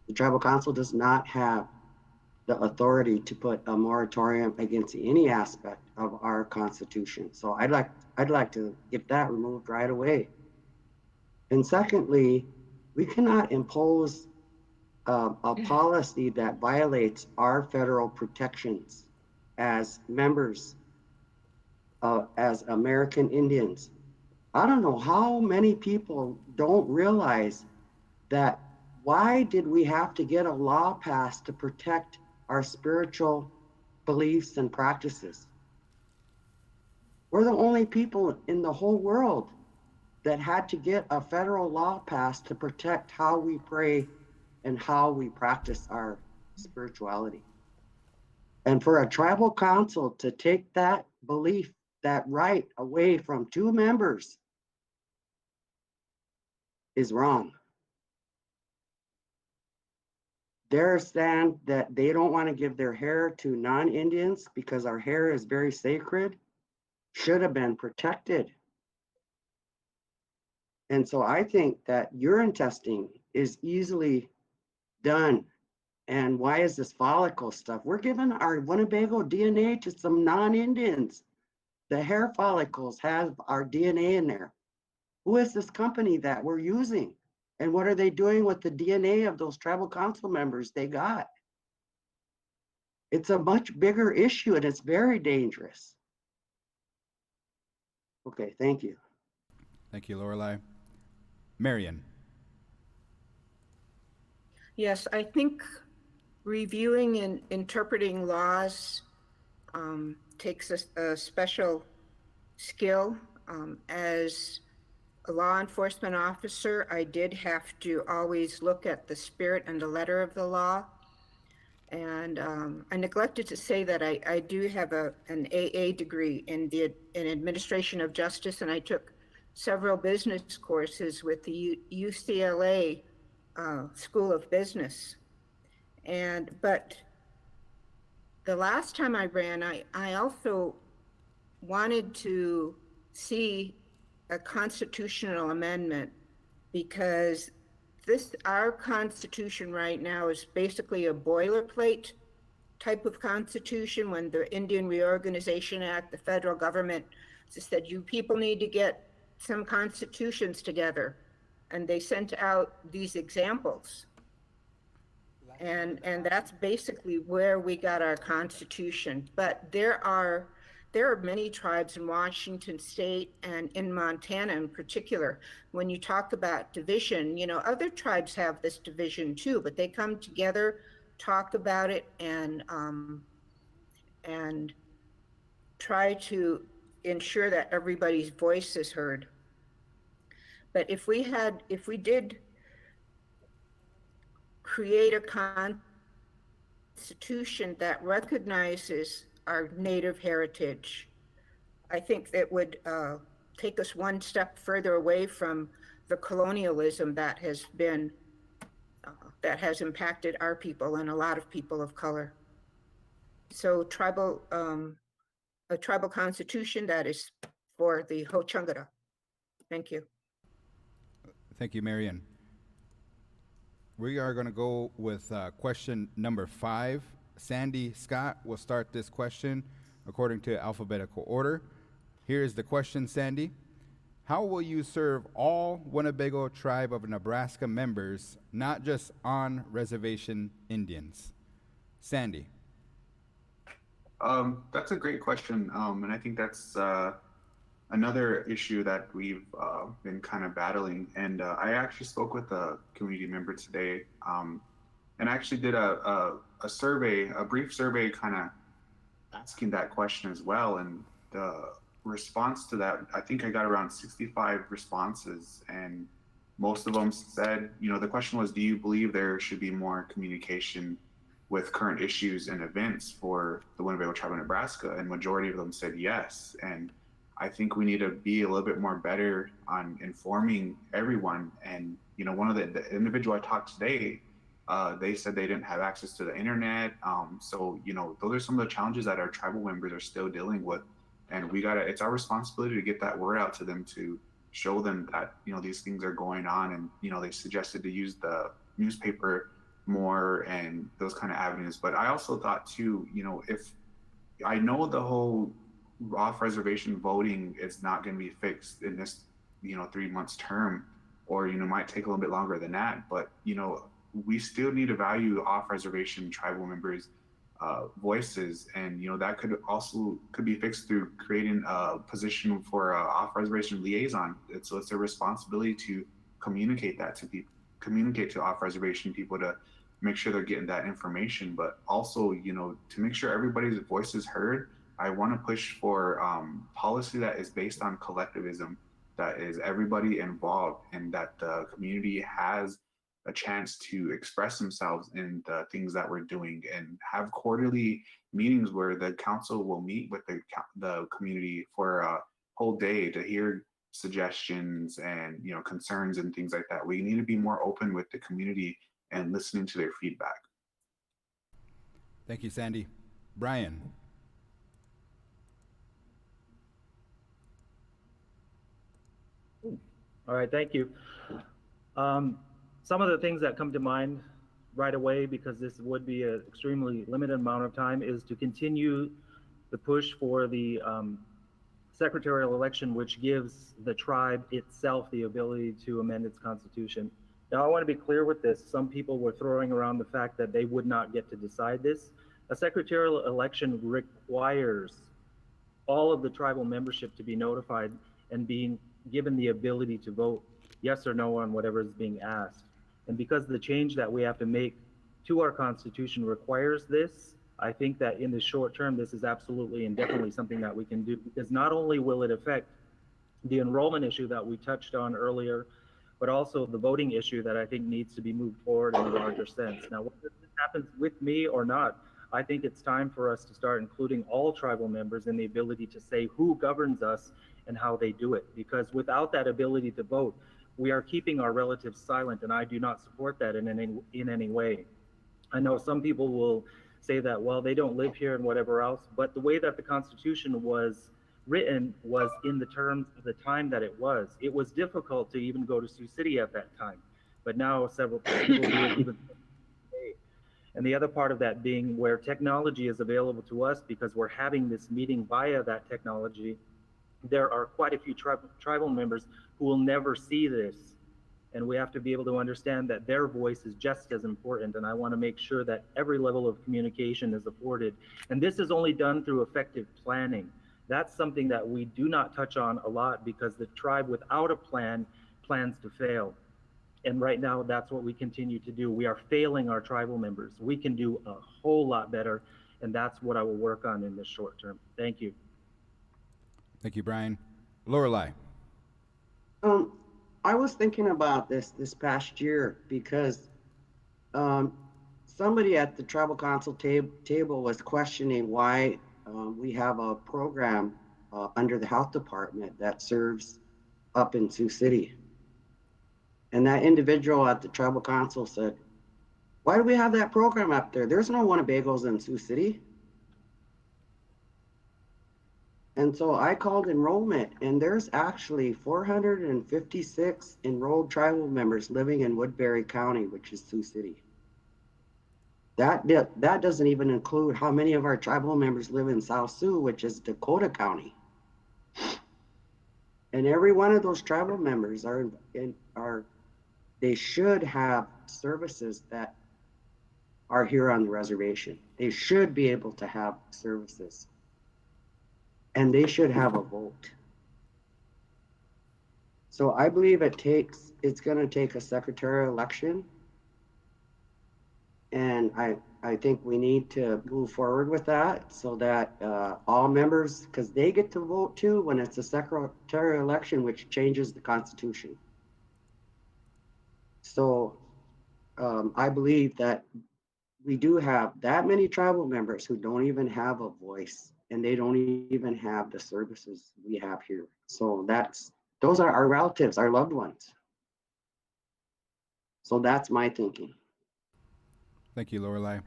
The tribal council does not have the authority to put a moratorium against any aspect of our Constitution. So I'd like to get that removed right away. And secondly, we cannot impose a policy that violates our federal protections as members, as American Indians. I don't know how many people don't realize that. Why did we have to get a law passed to protect our spiritual beliefs and practices? We're the only people in the whole world that had to get a federal law passed to protect how we pray and how we practice our spirituality. And for a tribal council to take that belief, that right away from two members is wrong. They're saying that they don't want to give their hair to non-Indians because our hair is very sacred, should have been protected. And so I think that urine testing is easily done. And why is this follicle stuff? We're giving our Winnebago DNA to some non-Indians. The hair follicles have our DNA in there. Who is this company that we're using? And what are they doing with the DNA of those tribal council members they got? It's a much bigger issue and it's very dangerous. Okay, thank you. Thank you, LORELEI. MARIAN. Yes, I think reviewing and interpreting laws takes a special skill. As a law enforcement officer, I did have to always look at the spirit and the letter of the law. And I neglected to say that I do have an AA degree in administration of justice, and I took several business courses with the UCLA School of Business. But the last time I ran, I also wanted to see a constitutional amendment, because our Constitution right now is basically a boilerplate type of Constitution. When the Indian Reorganization Act, the federal government just said, you people need to get some constitutions together. And they sent out these examples. And that's basically where we got our Constitution. But there are many tribes in Washington State and in Montana in particular. When you talk about division, other tribes have this division too, but they come together, talk about it, and try to ensure that everybody's voice is heard. But if we did create a constitution that recognizes our Native heritage, I think that would take us one step further away from the colonialism that has been, that has impacted our people and a lot of people of color. So a tribal constitution that is for the Ho-Chungatta. Thank you. Thank you, Marian. We are going to go with question number 5. Sandy Scott will start this question according to alphabetical order. Here is the question, Sandy. How will you serve all Winnebago Tribe of Nebraska members, not just on reservation Indians? Sandy. That's a great question. And I think that's another issue that we've been kind of battling. And I actually spoke with a community member today, and I actually did a survey, a brief survey, kind of asking that question as well. And the response to that, I think I got around 65 responses, and most of them said, you know, the question was, do you believe there should be more communication with current issues and events for the Winnebago Tribe of Nebraska? And majority of them said yes. And I think we need to be a little bit more better on informing everyone. And, you know, one of the individual I talked today, they said they didn't have access to the internet. So, you know, those are some of the challenges that our tribal members are still dealing with. And it's our responsibility to get that word out to them, to show them that, you know, these things are going on. And, you know, they suggested to use the newspaper more and those kind of avenues. But I also thought too, you know, if I know the whole off reservation voting is not going to be fixed in this, you know, 3 months term, or, you know, might take a little bit longer than that. But, you know, we still need to value off reservation tribal members' voices. And, you know, that could be fixed through creating a position for a off reservation liaison. So it's a responsibility to communicate that to people, communicate to off reservation people, to make sure they're getting that information. But also, you know, to make sure everybody's voice is heard, I want to push for policy that is based on collectivism, that is everybody involved, and that the community has a chance to express themselves in the things that we're doing, and have quarterly meetings where the council will meet with the community for a whole day to hear suggestions and, you know, concerns and things like that. We need to be more open with the community and listening to their feedback. Thank you, Sandy. Brian. All right, thank you. Some of the things that come to mind right away, because this would be an extremely limited amount of time, is to continue the push for the secretarial election, which gives the tribe itself the ability to amend its constitution. Now, I want to be clear with this. Some people were throwing around the fact that they would not get to decide this. A secretarial election requires all of the tribal membership to be notified and being given the ability to vote yes or no on whatever is being asked. And because the change that we have to make to our constitution requires this, I think that in the short term, this is absolutely and definitely something that we can do, because not only will it affect the enrollment issue that we touched on earlier, but also the voting issue that I think needs to be moved forward in a larger sense. Now, whether this happens with me or not, I think it's time for us to start including all tribal members in the ability to say who governs us and how they do it. Because without that ability to vote, we are keeping our relatives silent, and I do not support that in any way. I know some people will say that, well, they don't live here and whatever else, but the way that the Constitution was written was in the terms of the time that it was. It was difficult to even go to Sioux City at that time, but now several people do it even today. And the other part of that being where technology is available to us, because we're having this meeting via that technology, there are quite a few tribal members who will never see this. And we have to be able to understand that their voice is just as important. And I want to make sure that every level of communication is afforded. And this is only done through effective planning. That's something that we do not touch on a lot, because the tribe without a plan plans to fail. And right now, that's what we continue to do. We are failing our tribal members. We can do a whole lot better. And that's what I will work on in the short term. Thank you. Thank you, Brian. LORELEI. I was thinking about this past year because um, somebody at the tribal council table was questioning why we have a program under the health department that serves up in Sioux City. And that individual at the tribal council said, why do we have that program up there? There's no Winnebagos in Sioux City. And so I called enrollment, and there's actually 456 enrolled tribal members living in Woodbury County, which is Sioux City. That doesn't even include how many of our tribal members live in South Sioux, which is Dakota County. And every one of those tribal members they should have services that are here on the reservation. They should be able to have services. And they should have a vote. So I believe it's gonna take a secretarial election. And I think we need to move forward with that so that all members, because they get to vote too when it's a secretarial election, which changes the Constitution. So I believe that we do have that many tribal members who don't even have a voice, and they don't even have the services we have here. So those are our relatives, our loved ones. So that's my thinking. Thank you, Lorelei.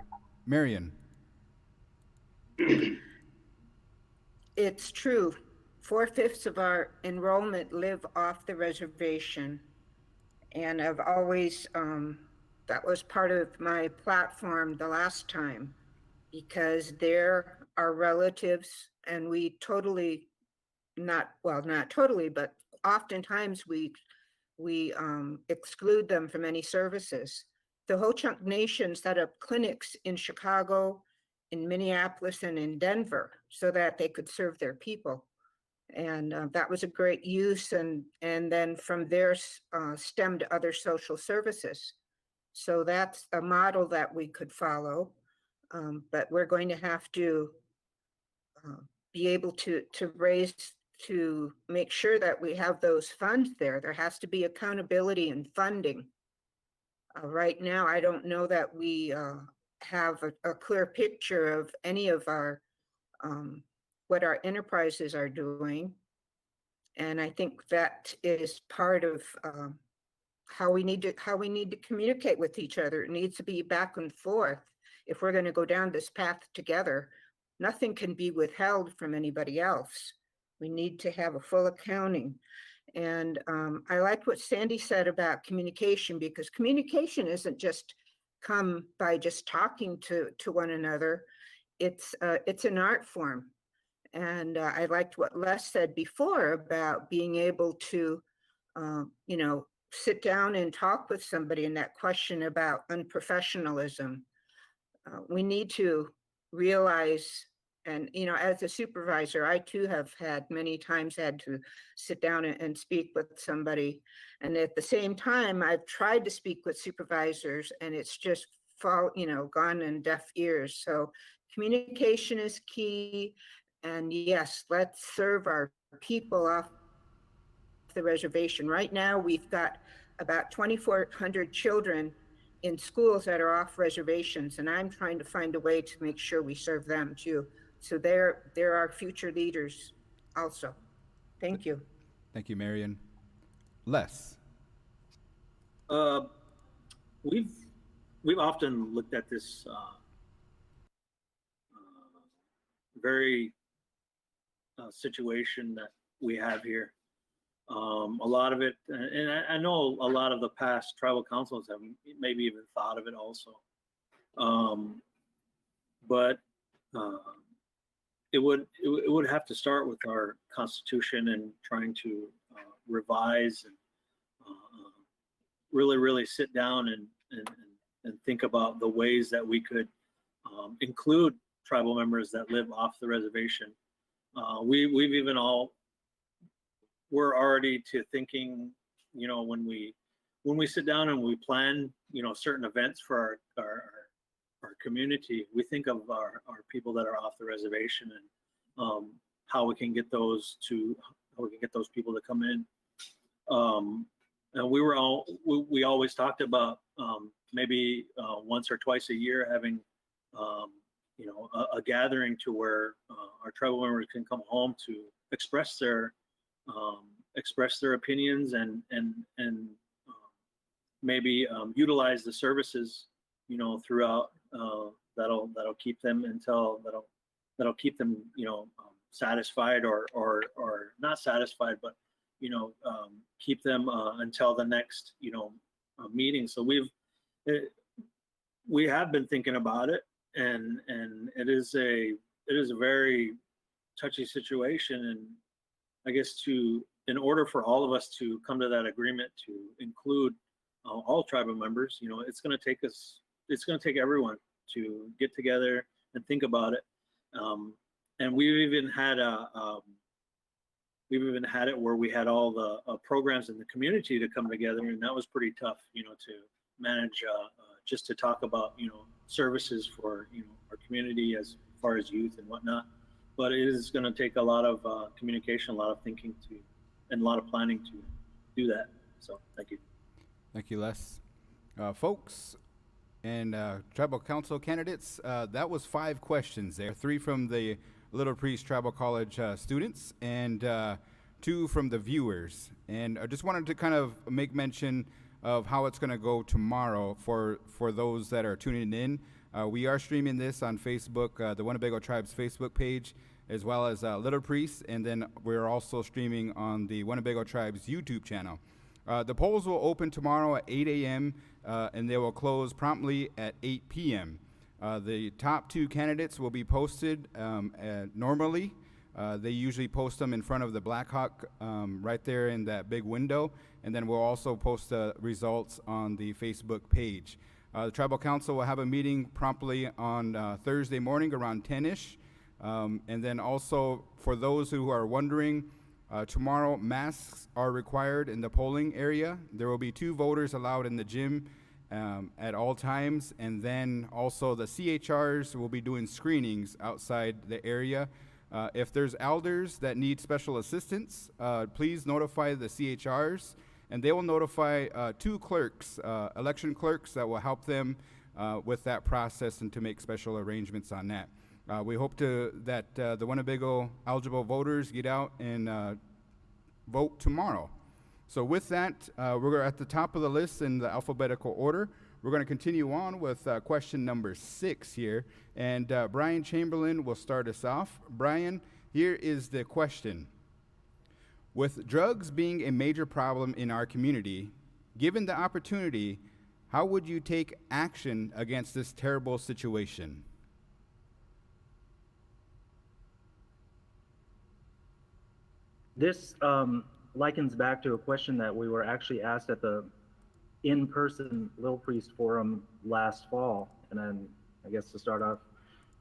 Marian. It's true. 4/5 of our enrollment live off the reservation. And I've always, that was part of my platform the last time, because they're our relatives and we totally, not totally, but oftentimes we exclude them from any services. The Ho-Chunk Nation set up clinics in Chicago, in Minneapolis, and in Denver so that they could serve their people. And that was a great use. And then from there stemmed other social services. So that's a model that we could follow. But we're going to have to be able to make sure that we have those funds there. There has to be accountability and funding. Right now, I don't know that we have a clear picture of any of our what our enterprises are doing. And I think that is part of how we need to communicate with each other. It needs to be back and forth. If we're going to go down this path together, nothing can be withheld from anybody else. We need to have a full accounting. And I liked what Sandy said about communication, because communication isn't just come by just talking to one another. It's an art form. And I liked what Les said before about being able to, sit down and talk with somebody, and that question about unprofessionalism. We need to realize, and, as a supervisor, I too have had many times had to sit down and speak with somebody. And at the same time, I've tried to speak with supervisors and it's just gone in deaf ears. So communication is key. And yes, let's serve our people off the reservation. Right now, we've got about 2,400 children in schools that are off reservations, and I'm trying to find a way to make sure we serve them too. So they're our future leaders also. Thank you. Thank you, Marian. Les. We've often looked at this very situation that we have here. A lot of it, and I know a lot of the past tribal councils have maybe even thought of it also. But it would have to start with our constitution and trying to revise and really sit down and think about the ways that we could include tribal members that live off the reservation. We've even we're already to thinking, when we sit down and we plan, certain events for our community, we think of our people that are off the reservation and how we can get those people to come in. and we always talked about maybe once or twice a year having a gathering to where our tribal members can come home to express their opinions and maybe utilize the services throughout that'll keep them satisfied or not satisfied, but keep them until the next meeting. So we have been thinking about it, and it is a very touchy situation, and I guess in order for all of us to come to that agreement to include all tribal members, it's going to take everyone to get together and think about it. And we've even had it where we had all the programs in the community to come together, and that was pretty tough, to manage, just to talk about, services for, our community as far as youth and whatnot. But it is going to take a lot of communication, a lot of thinking and a lot of planning to do that. So thank you. Thank you, Les. Folks and tribal council candidates, that was 5 questions there. 3 from the Little Priest Tribal College students and 2 from the viewers. And I just wanted to kind of make mention of how it's going to go tomorrow for those that are tuning in. We are streaming this on Facebook, the Winnebago Tribe's Facebook page, as well as Little Priest, and then we're also streaming on the Winnebago Tribe's YouTube channel. The polls will open tomorrow at 8 a.m. And they will close promptly at 8 p.m. The top 2 candidates will be posted normally. They usually post them in front of the Blackhawk right there in that big window, and then we'll also post the results on the Facebook page. The Tribal Council will have a meeting promptly on Thursday morning around 10-ish. And then also, for those who are wondering, tomorrow masks are required in the polling area. There will be 2 voters allowed in the gym at all times, and then also the CHRs will be doing screenings outside the area. If there's elders that need special assistance, please notify the CHRs, and they will notify 2 clerks, election clerks, that will help them with that process and to make special arrangements on that. We hope that the Winnebago eligible voters get out and vote tomorrow. So with that, we're at the top of the list in the alphabetical order. We're going to continue on with question number 6 here, and Brian Chamberlain will start us off. Brian, here is the question. With drugs being a major problem in our community, given the opportunity, how would you take action against this terrible situation? This likens back to a question that we were actually asked at the in-person Little Priest Forum last fall. And then I guess to start off,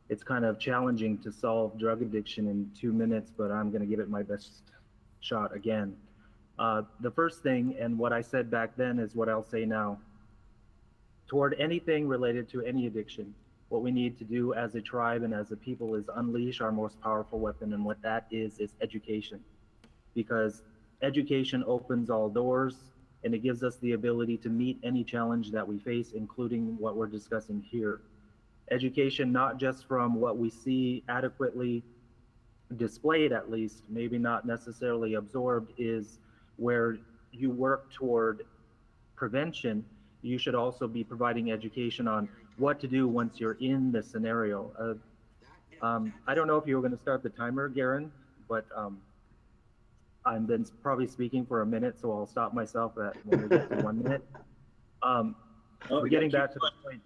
it's kind of challenging to solve drug addiction in 2 minutes, but I'm going to give it my best shot again. The first thing, and what I said back then is what I'll say now. Toward anything related to any addiction, what we need to do as a tribe and as a people is unleash our most powerful weapon, and what that is education. Because education opens all doors, and it gives us the ability to meet any challenge that we face, including what we're discussing here. Education, not just from what we see adequately displayed, at least, maybe not necessarily absorbed, is where you work toward prevention. You should also be providing education on what to do once you're in the scenario. I don't know if you were going to start the timer, Garen, but I've been probably speaking for a minute, so I'll stop myself when we get to 1 minute. We're getting back to the point.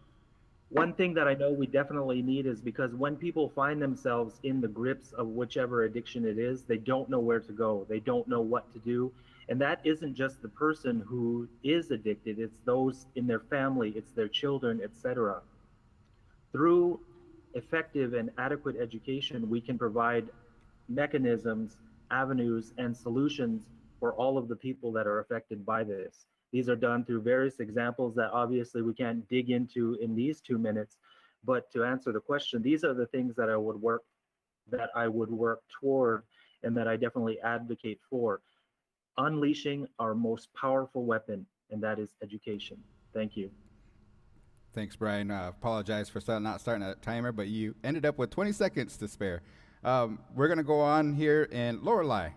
One thing that I know we definitely need is, because when people find themselves in the grips of whichever addiction it is, they don't know where to go. They don't know what to do. And that isn't just the person who is addicted, it's those in their family, it's their children, etc. Through effective and adequate education, we can provide mechanisms, avenues, and solutions for all of the people that are affected by this. These are done through various examples that obviously we can't dig into in these 2 minutes, but to answer the question, these are the things that I would work toward and that I definitely advocate for. unleashing our most powerful weapon, and that is education. Thank you. Thanks, Brian. Apologize for not starting a timer, but you ended up with 20 seconds to spare. We're going to go on here, and LORELEI.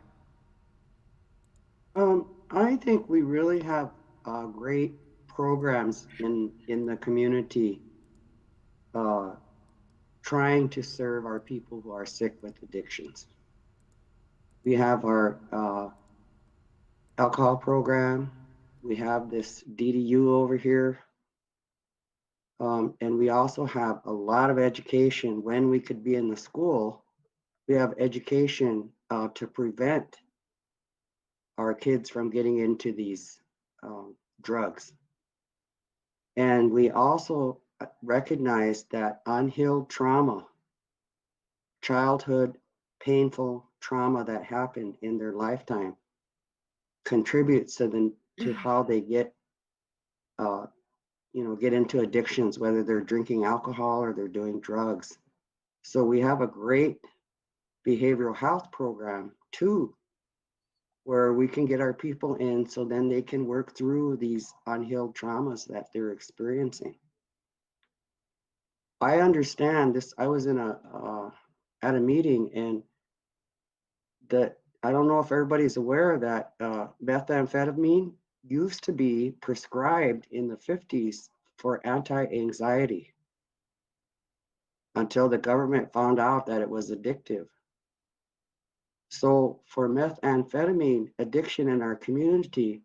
I think we really have great programs in the community trying to serve our people who are sick with addictions. We have our alcohol program. We have this DDU over here. And we also have a lot of education when we could be in the school. We have education to prevent our kids from getting into these drugs. And we also recognize that unhealed trauma, childhood painful trauma that happened in their lifetime contributes to how they get get into addictions, whether they're drinking alcohol or they're doing drugs. So we have a great behavioral health program too, where we can get our people in so then they can work through these unhealed traumas that they're experiencing. I understand this. I was in at a meeting, and that I don't know if everybody's aware that methamphetamine used to be prescribed in the 50s for anti-anxiety until the government found out that it was addictive. So for methamphetamine addiction in our community,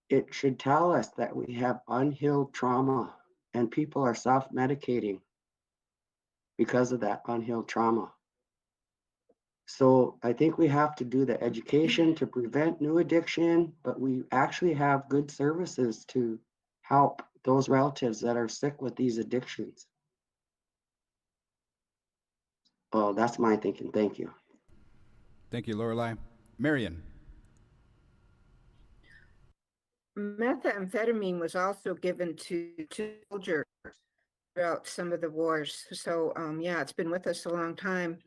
it should tell us that we have unhealed trauma and people are self-medicating because of that unhealed trauma. So I think we have to do the education to prevent new addiction, but we actually have good services to help those relatives that are sick with these addictions. Oh, that's my thinking. Thank you. Thank you, LORELEI. MARIAN. Methamphetamine was also given to soldiers throughout some of the wars. So yeah, it's been with us a long time,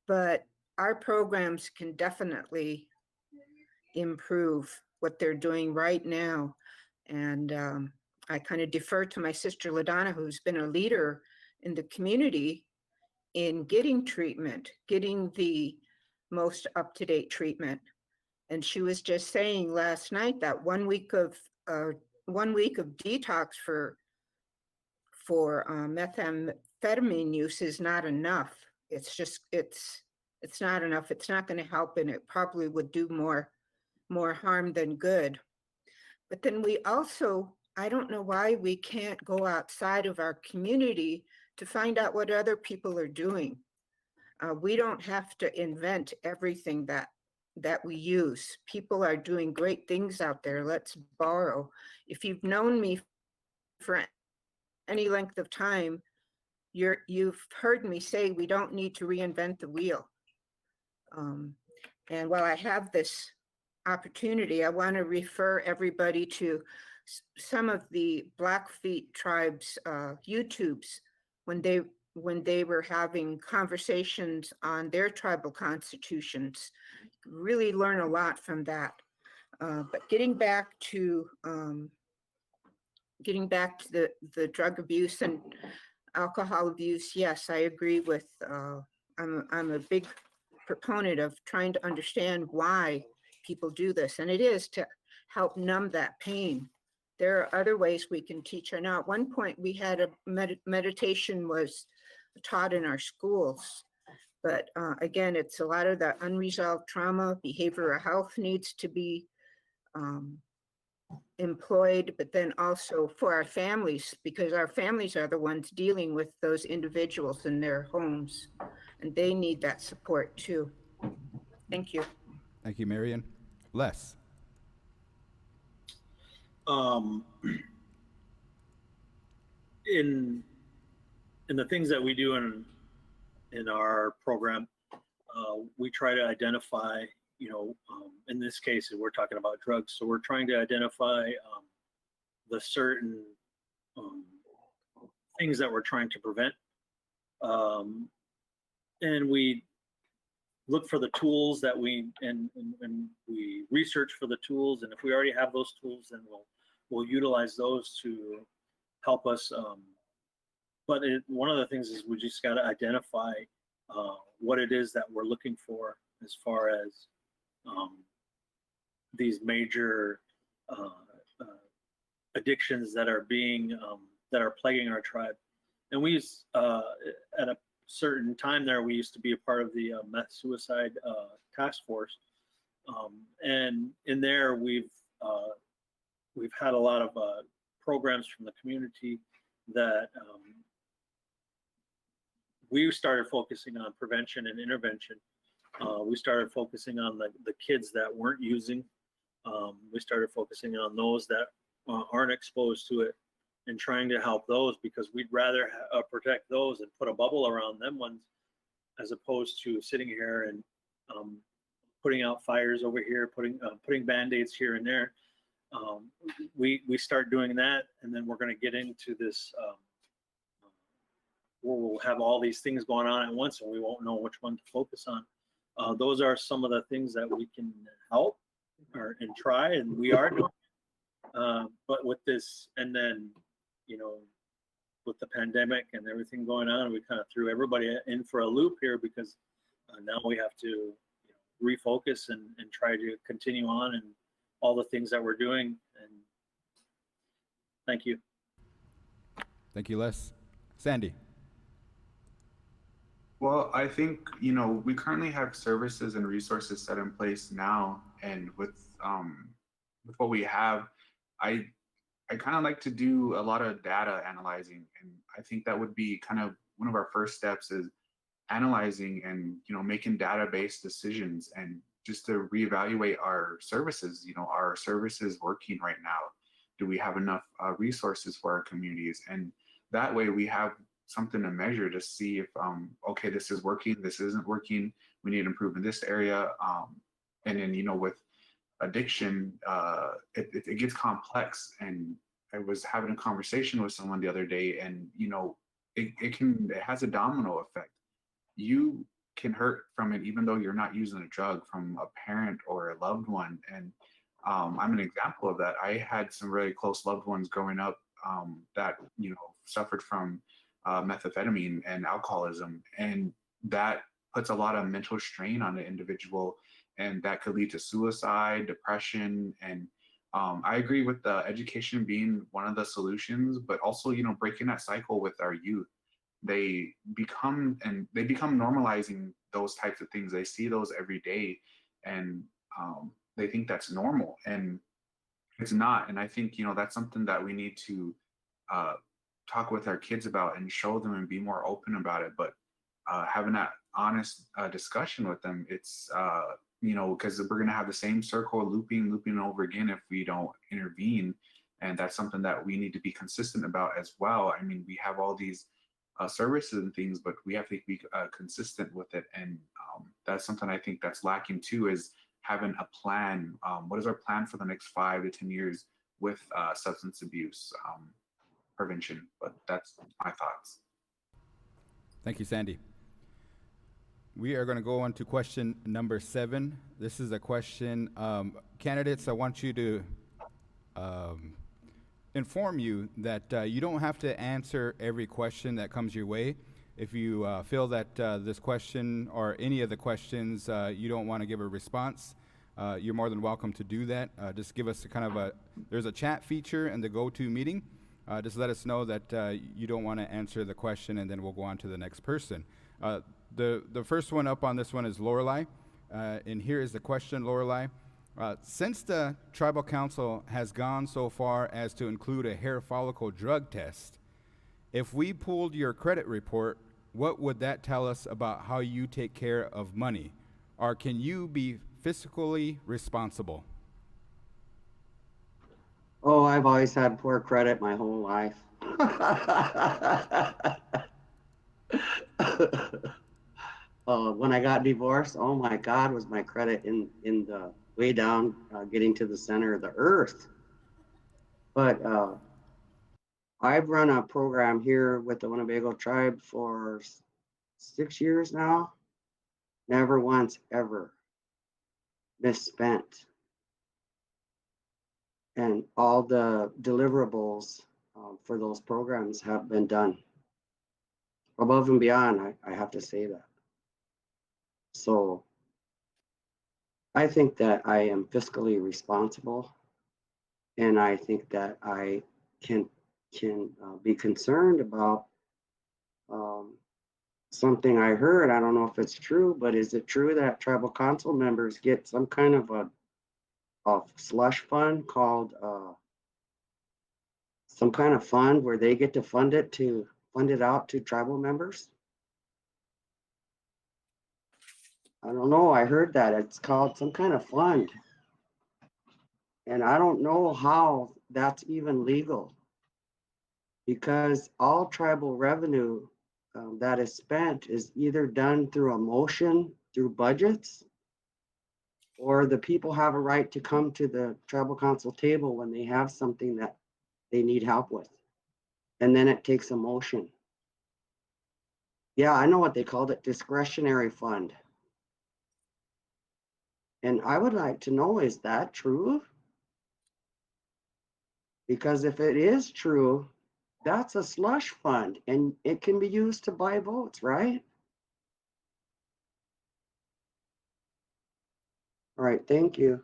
but our programs can definitely improve what they're doing right now. And I kind of defer to my sister LaDonna, who's been a leader in the community in getting treatment, getting the most up-to-date treatment. And she was just saying last night that 1 week of detox for methamphetamine use is not enough. It's just it's not enough. It's not going to help, and it probably would do more harm than good. But then we also, I don't know why we can't go outside of our community to find out what other people are doing. We don't have to invent everything that we use. People are doing great things out there. Let's borrow. If you've known me for any length of time, you've heard me say we don't need to reinvent the wheel. And while I have this opportunity, I want to refer everybody to some of the Blackfeet tribes YouTubes when they were having conversations on their tribal constitutions. Really learn a lot from that. But getting back to the drug abuse and alcohol abuse, yes, I agree with. I'm a big proponent of trying to understand why people do this, and it is to help numb that pain. There are other ways we can teach. And now at one point we had a meditation was taught in our schools, but again, it's a lot of that unresolved trauma. Behavioral health needs to be employed, but then also for our families, because our families are the ones dealing with those individuals in their homes, and they need that support too. Thank you. Thank you, MARIAN. Les. In the things that we do in our program, we try to identify, in this case, we're talking about drugs. So we're trying to identify the certain things that we're trying to prevent. And we look for the tools that and we research for the tools, and if we already have those tools, then we'll utilize those to help us. But one of the things is we just got to identify what it is that we're looking for as far as these major addictions that are being that are plaguing our tribe. And we used, at a certain time there, we used to be a part of the meth suicide task force, and in there we've had a lot of programs from the community that we started focusing on prevention and intervention. We started focusing on the kids that weren't using. We started focusing on those that aren't exposed to it, and trying to help those, because we'd rather protect those and put a bubble around them ones, as opposed to sitting here and putting out fires over here, putting band-aids here and there. We start doing that, and then we're going to get into this where we'll have all these things going on at once, and we won't know which one to focus on. Those are some of the things that we can help and try, and we are doing. But with this, and then, with the pandemic and everything going on, we kind of threw everybody in for a loop here, because now we have to refocus and try to continue on and all the things that we're doing. And thank you. Thank you, Les. Sandy. Well, I think, we currently have services and resources set in place now, and with what we have, I kind of like to do a lot of data analyzing, and I think that would be kind of one of our first steps, is analyzing and making database decisions, and just to reevaluate our services. Are services working right now? Do we have enough resources for our communities? And that way we have something to measure to see if okay, this is working, this isn't working, we need to improve in this area. And then with addiction, it gets complex. And I was having a conversation with someone the other day, and it has a domino effect. You can hurt from it even though you're not using a drug, from a parent or a loved one. And I'm an example of that. I had some really close loved ones growing up that suffered from methamphetamine and alcoholism, and that puts a lot of mental strain on the individual, and that could lead to suicide, depression. And I agree with the education being one of the solutions, but also breaking that cycle with our youth. They become normalizing those types of things. They see those every day, and they think that's normal, and it's not. And I think that's something that we need to talk with our kids about and show them and be more open about it. But having that honest discussion with them, it's because we're going to have the same circle looping over again if we don't intervene. And that's something that we need to be consistent about as well. I mean, we have all these services and things, but we have to be consistent with it. And that's something I think that's lacking too, is having a plan. What is our plan for the next 5 to 10 years with substance abuse prevention? But that's my thoughts. Thank you, Sandy. We are going to go on to question number 7. This is a question, candidates, I want you to inform you that you don't have to answer every question that comes your way. If you feel that this question or any of the questions you don't want to give a response, you're more than welcome to do that. Just give us there's a chat feature in the go-to meeting. Just let us know that you don't want to answer the question, and then we'll go on to the next person. The first one up on this one is LORELEI, and here is the question, LORELEI. Since the Tribal Council has gone so far as to include a hair follicle drug test, if we pulled your credit report, what would that tell us about how you take care of money? Or can you be fiscally responsible? Oh, I've always had poor credit my whole life. When I got divorced, oh my God, was my credit in the way down, getting to the center of the earth. But I've run a program here with the Winnebago tribe for 6 years now. never once ever misspent. And all the deliverables for those programs have been done above and beyond. I have to say that. So I think that I am fiscally responsible, and I think that I can be concerned about something I heard. I don't know if it's true, but is it true that tribal council members get some kind of a slush fund called some kind of fund where they get to fund it out to tribal members? I don't know. I heard that it's called some kind of fund. And I don't know how that's even legal, because all tribal revenue that is spent is either done through a motion, through budgets, or the people have a right to come to the tribal council table when they have something that they need help with. And then it takes a motion. Yeah, I know what they called it, discretionary fund. And I would like to know, is that true? Because if it is true, that's a slush fund and it can be used to buy votes, right? All right, thank you.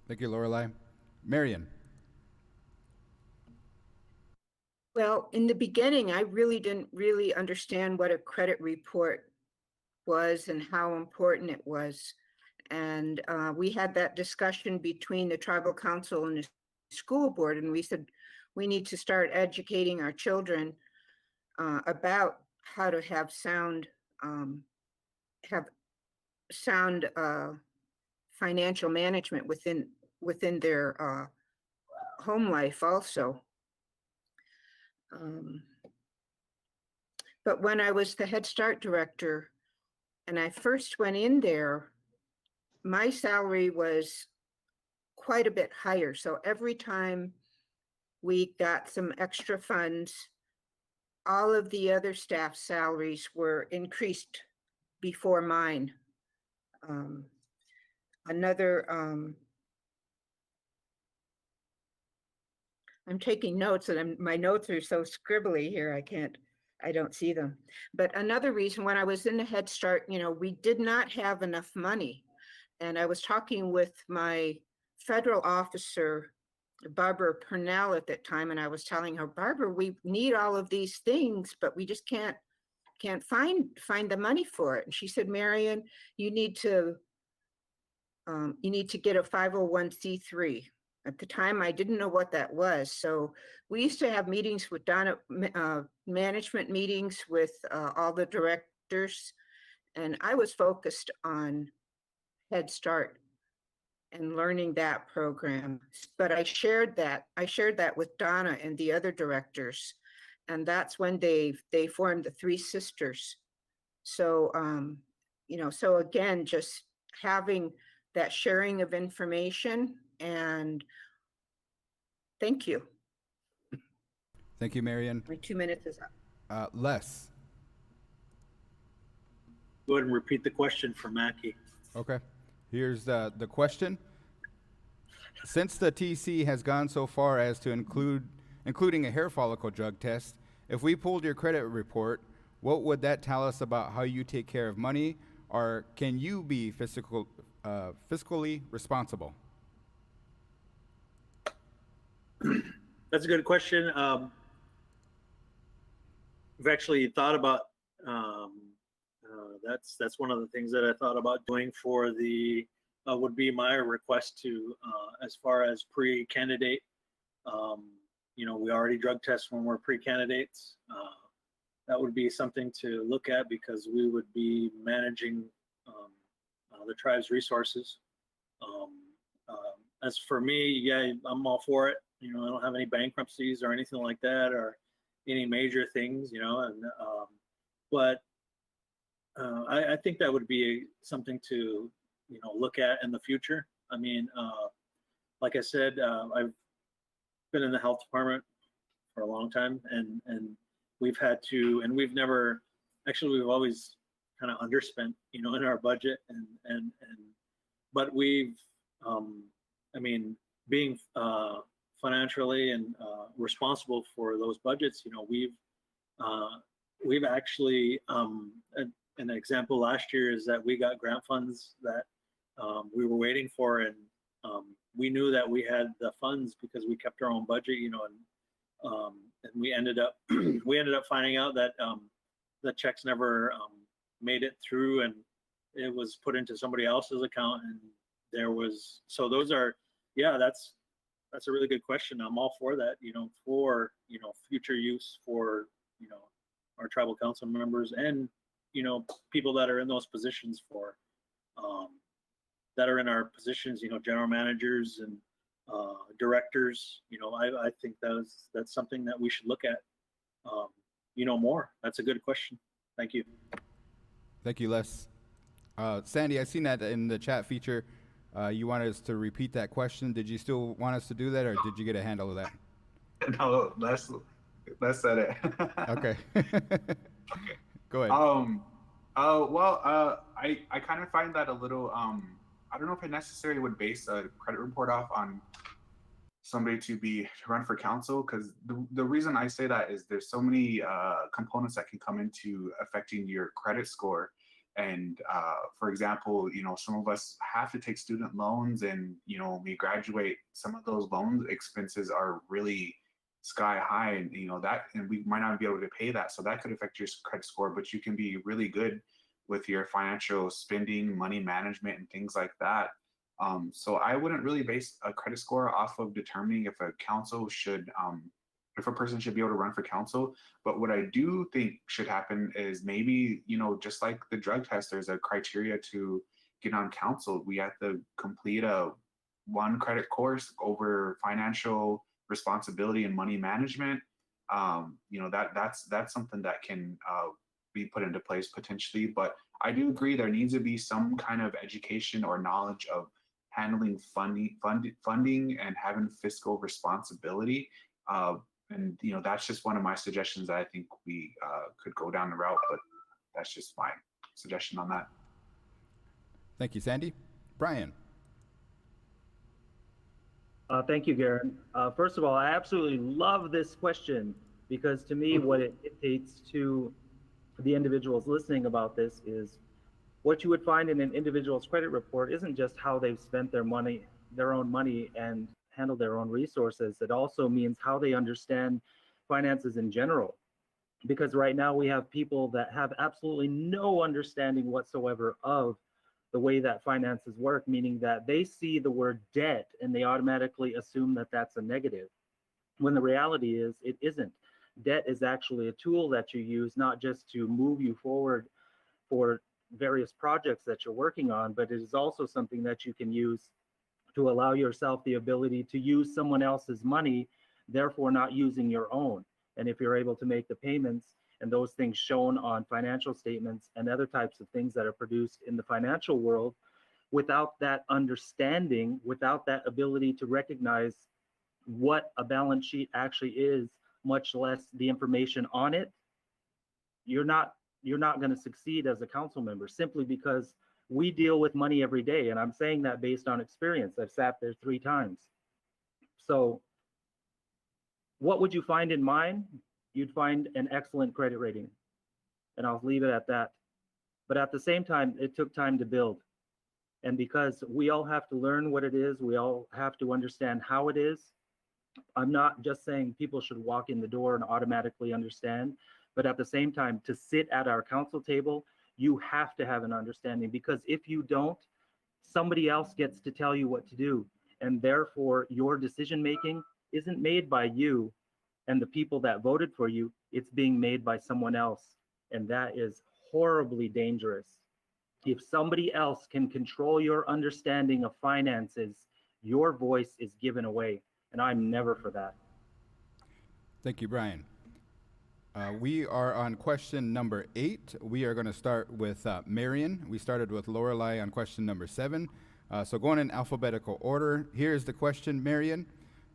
Thank you, Lorelei. Marian. Well, in the beginning, I really didn't really understand what a credit report was and how important it was. And we had that discussion between the tribal council and the school board, and we said we need to start educating our children about how to have sound financial management within their home life also. But when I was the Head Start director and I first went in there, my salary was quite a bit higher. So every time we got some extra funds, all of the other staff salaries were increased before mine. I'm taking notes and my notes are so scribbly here, I don't see them. But another reason, when I was in the Head Start, we did not have enough money. And I was talking with my federal officer, Barbara Purnell, at that time, and I was telling her, Barbara, we need all of these things, but we just can't find the money for it. And she said, Marian, you need to get a 501c3. At the time, I didn't know what that was. So we used to have meetings with Donna, management meetings with all the directors. And I was focused on Head Start and learning that program. But I shared that with Donna and the other directors. And that's when they formed the Three Sisters. So, so again, just having that sharing of information. And thank you. Thank you, Marian. My 2 minutes is up. Les. Go ahead and repeat the question for Mackie. Okay. Here's the question. Since the TC has gone so far as to including a hair follicle drug test, if we pulled your credit report, what would that tell us about how you take care of money, or can you be fiscally responsible? That's a good question. We've actually thought about that's one of the things that I thought about doing for the would be my request to as far as pre-candidate. We already drug test when we're pre-candidates. That would be something to look at because we would be managing the tribe's resources. As for me, yeah, I'm all for it. I don't have any bankruptcies or anything like that, or any major things, but I think that would be something to, look at in the future. I mean, like I said, I've been in the health department for a long time, and we've had to, and we've always kind of underspent, in our budget, but we've, I mean, being financially and responsible for those budgets, we've actually, an example last year is that we got grant funds that we were waiting for, and we knew that we had the funds because we kept our own budget, and we ended up finding out that the checks never made it through, and it was put into somebody else's account, and so those are, yeah, that's a really good question. I'm all for that, for future use for our tribal council members and people that are in those positions for that are in our positions, general managers and directors. I think that's something that we should look at more. That's a good question. Thank you. Thank you, Les. Sandy, I seen that in the chat feature. You wanted us to repeat that question. Did you still want us to do that, or did you get a handle of that? No, let's said it. Okay. Go ahead. I kind of find that a little, I don't know if I necessarily would base a credit report off on somebody to run for council, because the reason I say that is there's so many components that can come into affecting your credit score. And for example, some of us have to take student loans, and when we graduate, some of those loan expenses are really sky high, and and we might not be able to pay that, so that could affect your credit score. But you can be really good with your financial spending, money management, and things like that. So I wouldn't really base a credit score off of determining if a person should be able to run for council. But what I do think should happen is maybe, just like the drug test, there's a criteria to get on council. We have to complete one credit course over financial responsibility and money management. That's something that can be put into place potentially. But I do agree there needs to be some kind of education or knowledge of handling funding and having fiscal responsibility. And that's just one of my suggestions that I think we could go down the route, but that's just my suggestion on that. Thank you, Sandy. Brian. Thank you, Garen. First of all, I absolutely love this question, because to me, what it dictates to the individuals listening about this is what you would find in an individual's credit report isn't just how they've spent their own money and handle their own resources. It also means how they understand finances in general. Because right now we have people that have absolutely no understanding whatsoever of the way that finances work, meaning that they see the word debt and they automatically assume that that's a negative, when the reality is it isn't. Debt is actually a tool that you use not just to move you forward for various projects that you're working on, but it is also something that you can use to allow yourself the ability to use someone else's money, therefore not using your own. And if you're able to make the payments and those things shown on financial statements and other types of things that are produced in the financial world, without that understanding, without that ability to recognize what a balance sheet actually is, much less the information on it, you're not going to succeed as a council member, simply because we deal with money every day. And I'm saying that based on experience. I've sat there 3 times. So what would you find in mine? You'd find an excellent credit rating. And I'll leave it at that. But at the same time, it took time to build. And because we all have to learn what it is, we all have to understand how it is. I'm not just saying people should walk in the door and automatically understand, but at the same time, to sit at our council table, you have to have an understanding, because if you don't, somebody else gets to tell you what to do. And therefore, your decision-making isn't made by you and the people that voted for you, it's being made by someone else. And that is horribly dangerous. If somebody else can control your understanding of finances, your voice is given away. And I'm never for that. Thank you, Brian. We are on question number 8. We are going to start with Marian. We started with LORELEI on question number 7. So going in alphabetical order, here's the question, Marian.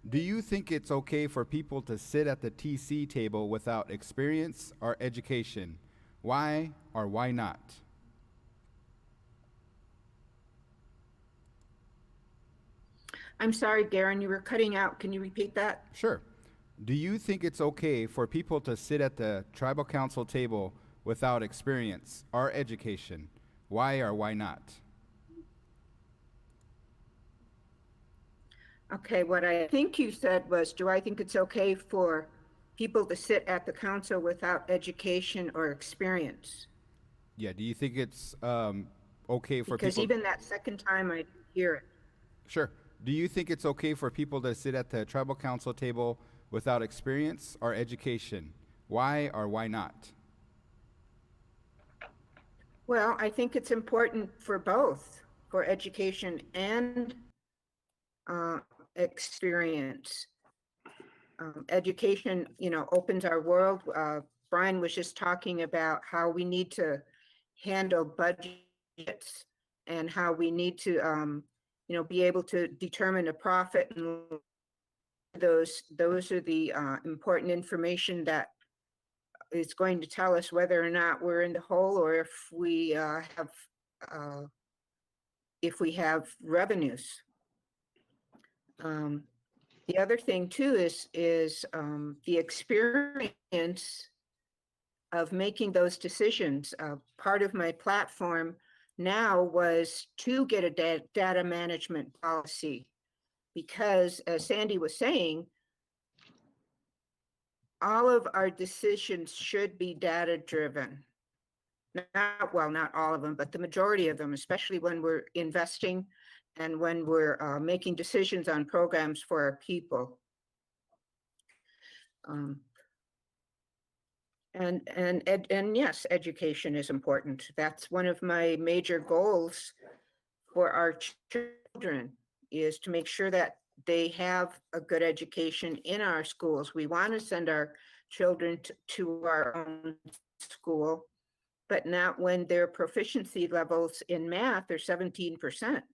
Do you think it's okay for people to sit at the TC table without experience or education? Why or why not? I'm sorry, Garen, you were cutting out. Can you repeat that? Sure. Do you think it's okay for people to sit at the tribal council table without experience or education? Why or why not? Okay, what I think you said was, do I think it's okay for people to sit at the council without education or experience? Yeah, do you think it's okay for Because people? even that second time, I didn't hear it. Sure. Do you think it's okay for people to sit at the tribal council table without experience or education? Why or why not? Well, I think it's important for both, for education and experience. Education, opens our world. Brian was just talking about how we need to handle budgets and how we need to, be able to determine a profit, and those are the important information that is going to tell us whether or not we're in the hole, or if we have revenues. The other thing too is the experience of making those decisions. Part of my platform now was to get a data management policy, because as Sandy was saying, all of our decisions should be data driven. Not all of them, but the majority of them, especially when we're investing and when we're making decisions on programs for our people. And yes, education is important. That's one of my major goals for our children, is to make sure that they have a good education in our schools. We want to send our children to our own school, but not when their proficiency levels in math are 17%,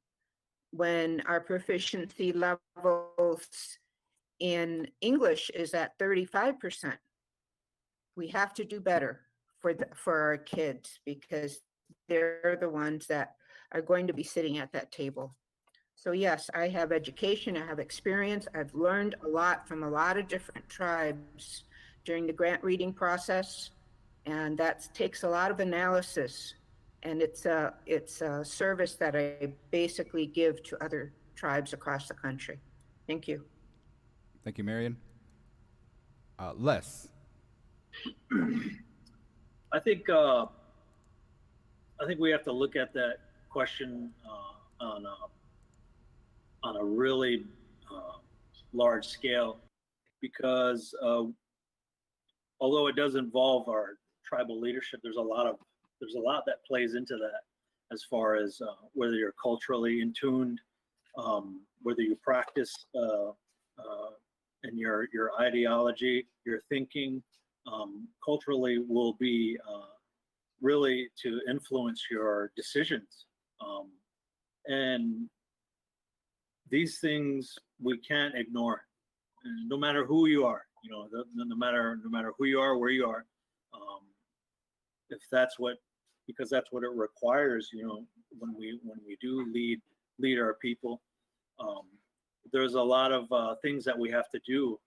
when our proficiency levels in English is at 35%. We have to do better for our kids, because they're the ones that are going to be sitting at that table. So yes, I have education, I have experience. I've learned a lot from a lot of different tribes during the grant reading process, and that takes a lot of analysis. And it's a service that I basically give to other tribes across the country. Thank you. Thank you, Marian. Les. I think we have to look at that question on a really large scale, because although it does involve our tribal leadership, there's a lot that plays into that, as far as whether you're culturally in tuned, whether you practice and your ideology, your thinking, culturally will be really to influence your decisions. And these things we can't ignore, no matter who you are, no matter who you are, where you are. If that's because that's what it requires, when we do lead our people. There's a lot of things that we have to do,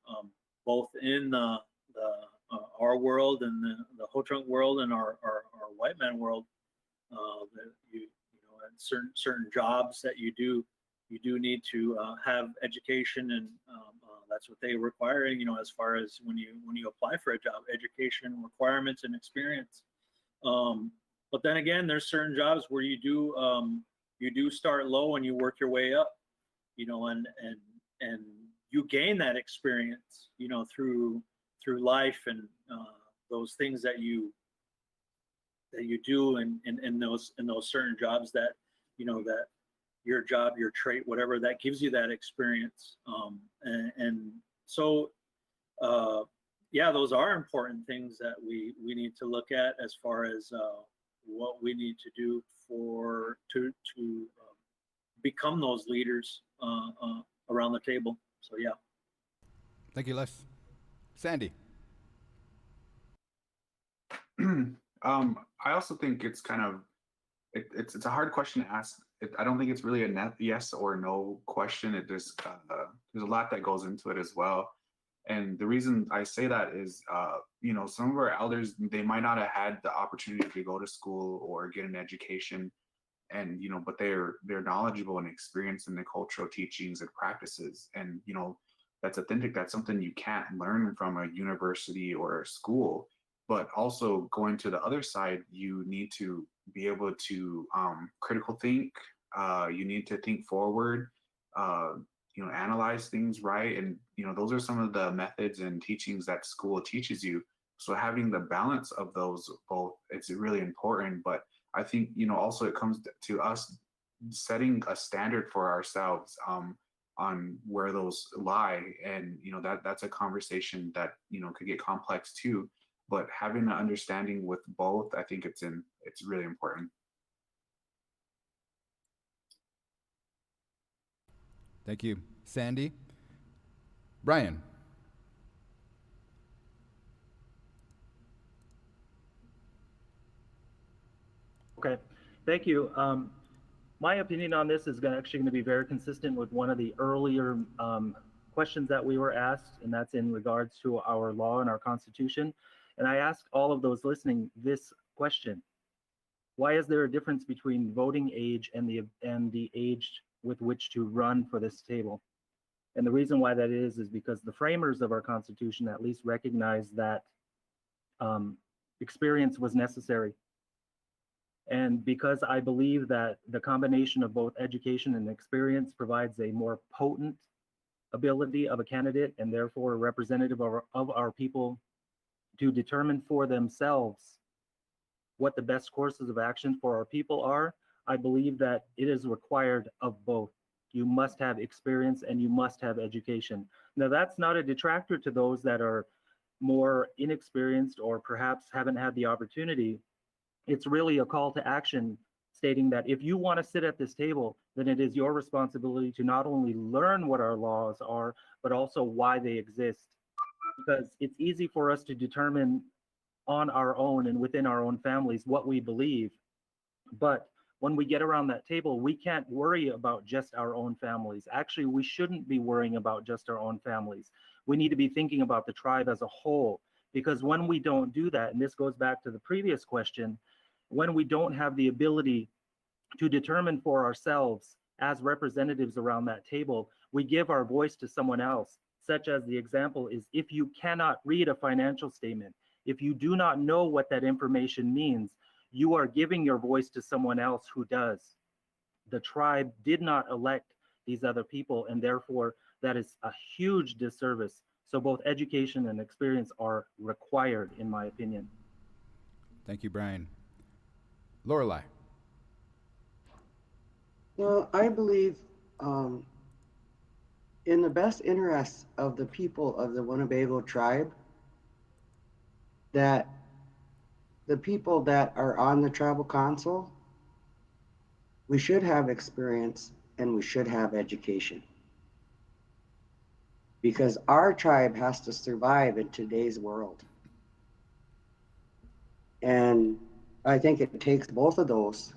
both in our world and the Ho-Chunk world and our white man world. And certain jobs that you do need to have education, and that's what they require. As far as when you apply for a job, education requirements and experience. But then again, there's certain jobs where you do start low and you work your way up. And you gain that experience, through life, and those things that you do in those certain jobs, that that your job, your trait, whatever, that gives you that experience. And so yeah, those are important things that we need to look at, as far as what we need to do to become those leaders around the table. So yeah. Thank you, Les. Sandy. I also think it's kind of it's a hard question to ask I don't think it's really a yes or no question. There's a lot that goes into it as well. And the reason I say that is, some of our elders, they might not have had the opportunity to go to school or get an education, and but they're knowledgeable and experienced in the cultural teachings and practices, and that's authentic. That's something you can't learn from a university or a school. But also going to the other side, you need to be able to critical think. You need to think forward. Analyze things, right? And those are some of the methods and teachings that school teaches you. So having the balance of those both, it's really important. But I think also it comes to us setting a standard for ourselves on where those lie, and that's a conversation that could get complex too. But having an understanding with both, I think it's really important. Thank you, Sandy. Brian. Okay, thank you. My opinion on this is actually going to be very consistent with one of the earlier questions that we were asked, and that's in regards to our law and our Constitution. And I asked all of those listening this question: why is there a difference between voting age and the age with which to run for this table? And the reason why that is because the framers of our Constitution at least recognized that experience was necessary. And because I believe that the combination of both education and experience provides a more potent ability of a candidate, and therefore a representative of our people, to determine for themselves what the best courses of action for our people are, I believe that it is required of both. You must have experience and you must have education. Now, that's not a detractor to those that are more inexperienced or perhaps haven't had the opportunity. It's really a call to action stating that if you want to sit at this table, then it is your responsibility to not only learn what our laws are, but also why they exist. Because it's easy for us to determine on our own and within our own families what we believe. But when we get around that table, we can't worry about just our own families. Actually, we shouldn't be worrying about just our own families. We need to be thinking about the tribe as a whole, because when we don't do that, and this goes back to the previous question, when we don't have the ability to determine for ourselves as representatives around that table, we give our voice to someone else, such as the example is, if you cannot read a financial statement, if you do not know what that information means, you are giving your voice to someone else who does. The tribe did not elect these other people, and therefore that is a huge disservice. So both education and experience are required, in my opinion. Thank you, Brian. LORELEI. Well, I believe in the best interests of the people of the Winnebago tribe, that the people that are on the tribal council, we should have experience and we should have education. Because our tribe has to survive in today's world. And I think it takes both of those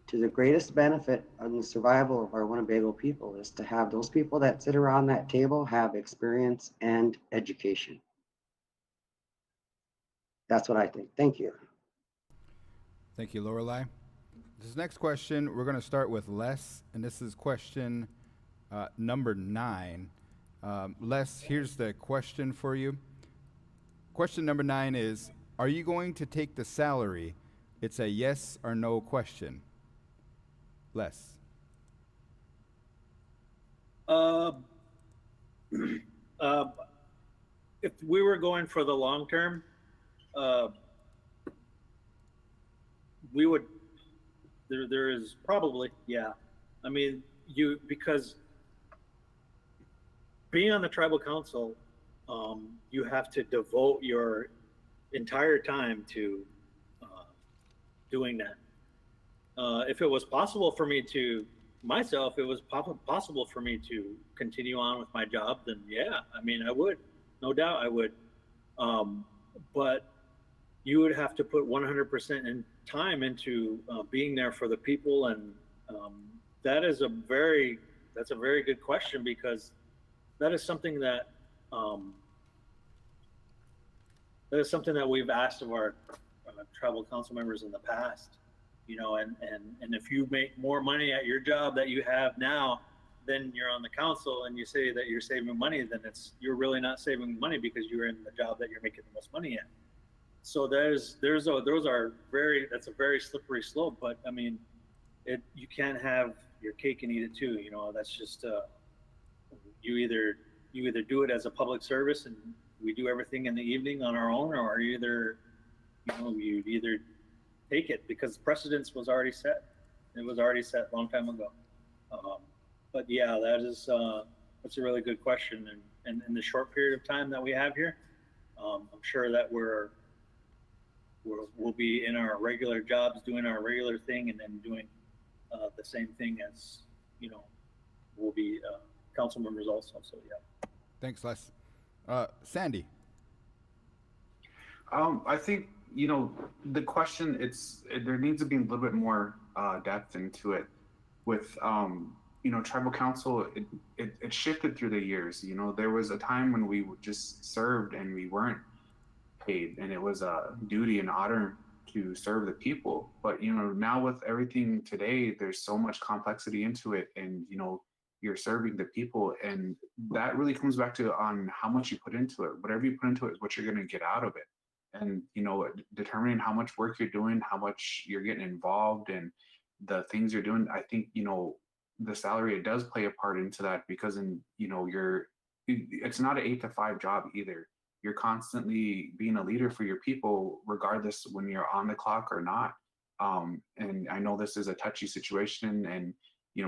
to the greatest benefit of the survival of our Winnebago people, is to have those people that sit around that table have experience and education. That's what I think. Thank you. Thank you, LORELEI. This next question, we're going to start with Les, and this is question number 9. Les, here's the question for you. Question number 9 is, are you going to take the salary? It's a yes or no question. Les. If we were going for the long term, we would, there is probably, yeah. I mean, because being on the tribal council, you have to devote your entire time to doing that. If it was possible for me to, myself, it was possible for me to continue on with my job, then yeah, I mean, I would, no doubt I would. But you would have to put 100% in time into being there for the people and That's a very good question, because that is something that um, we've asked of our tribal council members in the past. And if you make more money at your job that you have now, then you're on the council and you say that you're saving money, then you're really not saving money, because you're in the job that you're making the most money at. So that's a very slippery slope. But I mean, you can't have your cake and eat it too. That's just you either do it as a public service and we do everything in the evening on our own, or you either take it, because precedence was already set. It was already set a long time ago. But yeah, that's a really good question. And in the short period of time that we have here, I'm sure that we'll be in our regular jobs, doing our regular thing, and then doing the same thing as, we'll be council members also. So yeah. Thanks, Les. Sandy. I think, the question, there needs to be a little bit more depth into it. With tribal council, it shifted through the years. There was a time when we just served and we weren't paid, and it was a duty and honor to serve the people. But now with everything today, there's so much complexity into it, and you're serving the people, and that really comes back to on how much you put into it. Whatever you put into it is what you're going to get out of it. And determining how much work you're doing, how much you're getting involved in the things you're doing, I think the salary, it does play a part into that, because it's not an 8 to 5 job either. You're constantly being a leader for your people, regardless when you're on the clock or not. And I know this is a touchy situation, and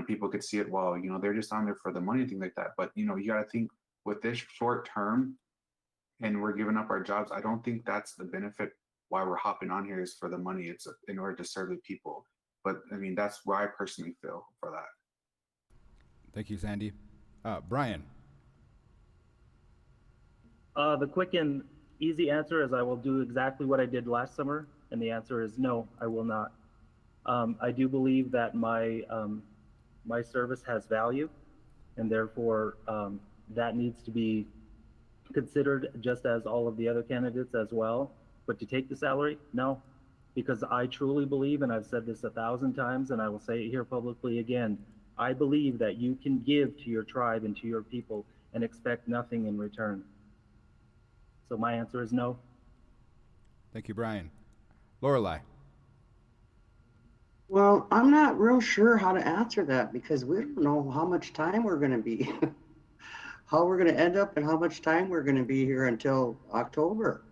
people could see it, well, they're just on there for the money and things like that. But you got to think, with this short term, and we're giving up our jobs, I don't think that's the benefit why we're hopping on here, is for the money. It's in order to serve the people. But I mean, that's where I personally feel for that. Thank you, Sandy. Brian. The quick and easy answer is I will do exactly what I did last summer, and the answer is no, I will not. I do believe that my service has value, and therefore that needs to be considered, just as all of the other candidates as well. But to take the salary, no, because I truly believe, and I've said this 1,000 times, and I will say it here publicly again, I believe that you can give to your tribe and to your people and expect nothing in return. So my answer is no. Thank you, Brian. LORELEI. Well, I'm not real sure how to answer that, because we don't know how much time we're going to be, how we're going to end up, and how much time we're going to be here until October.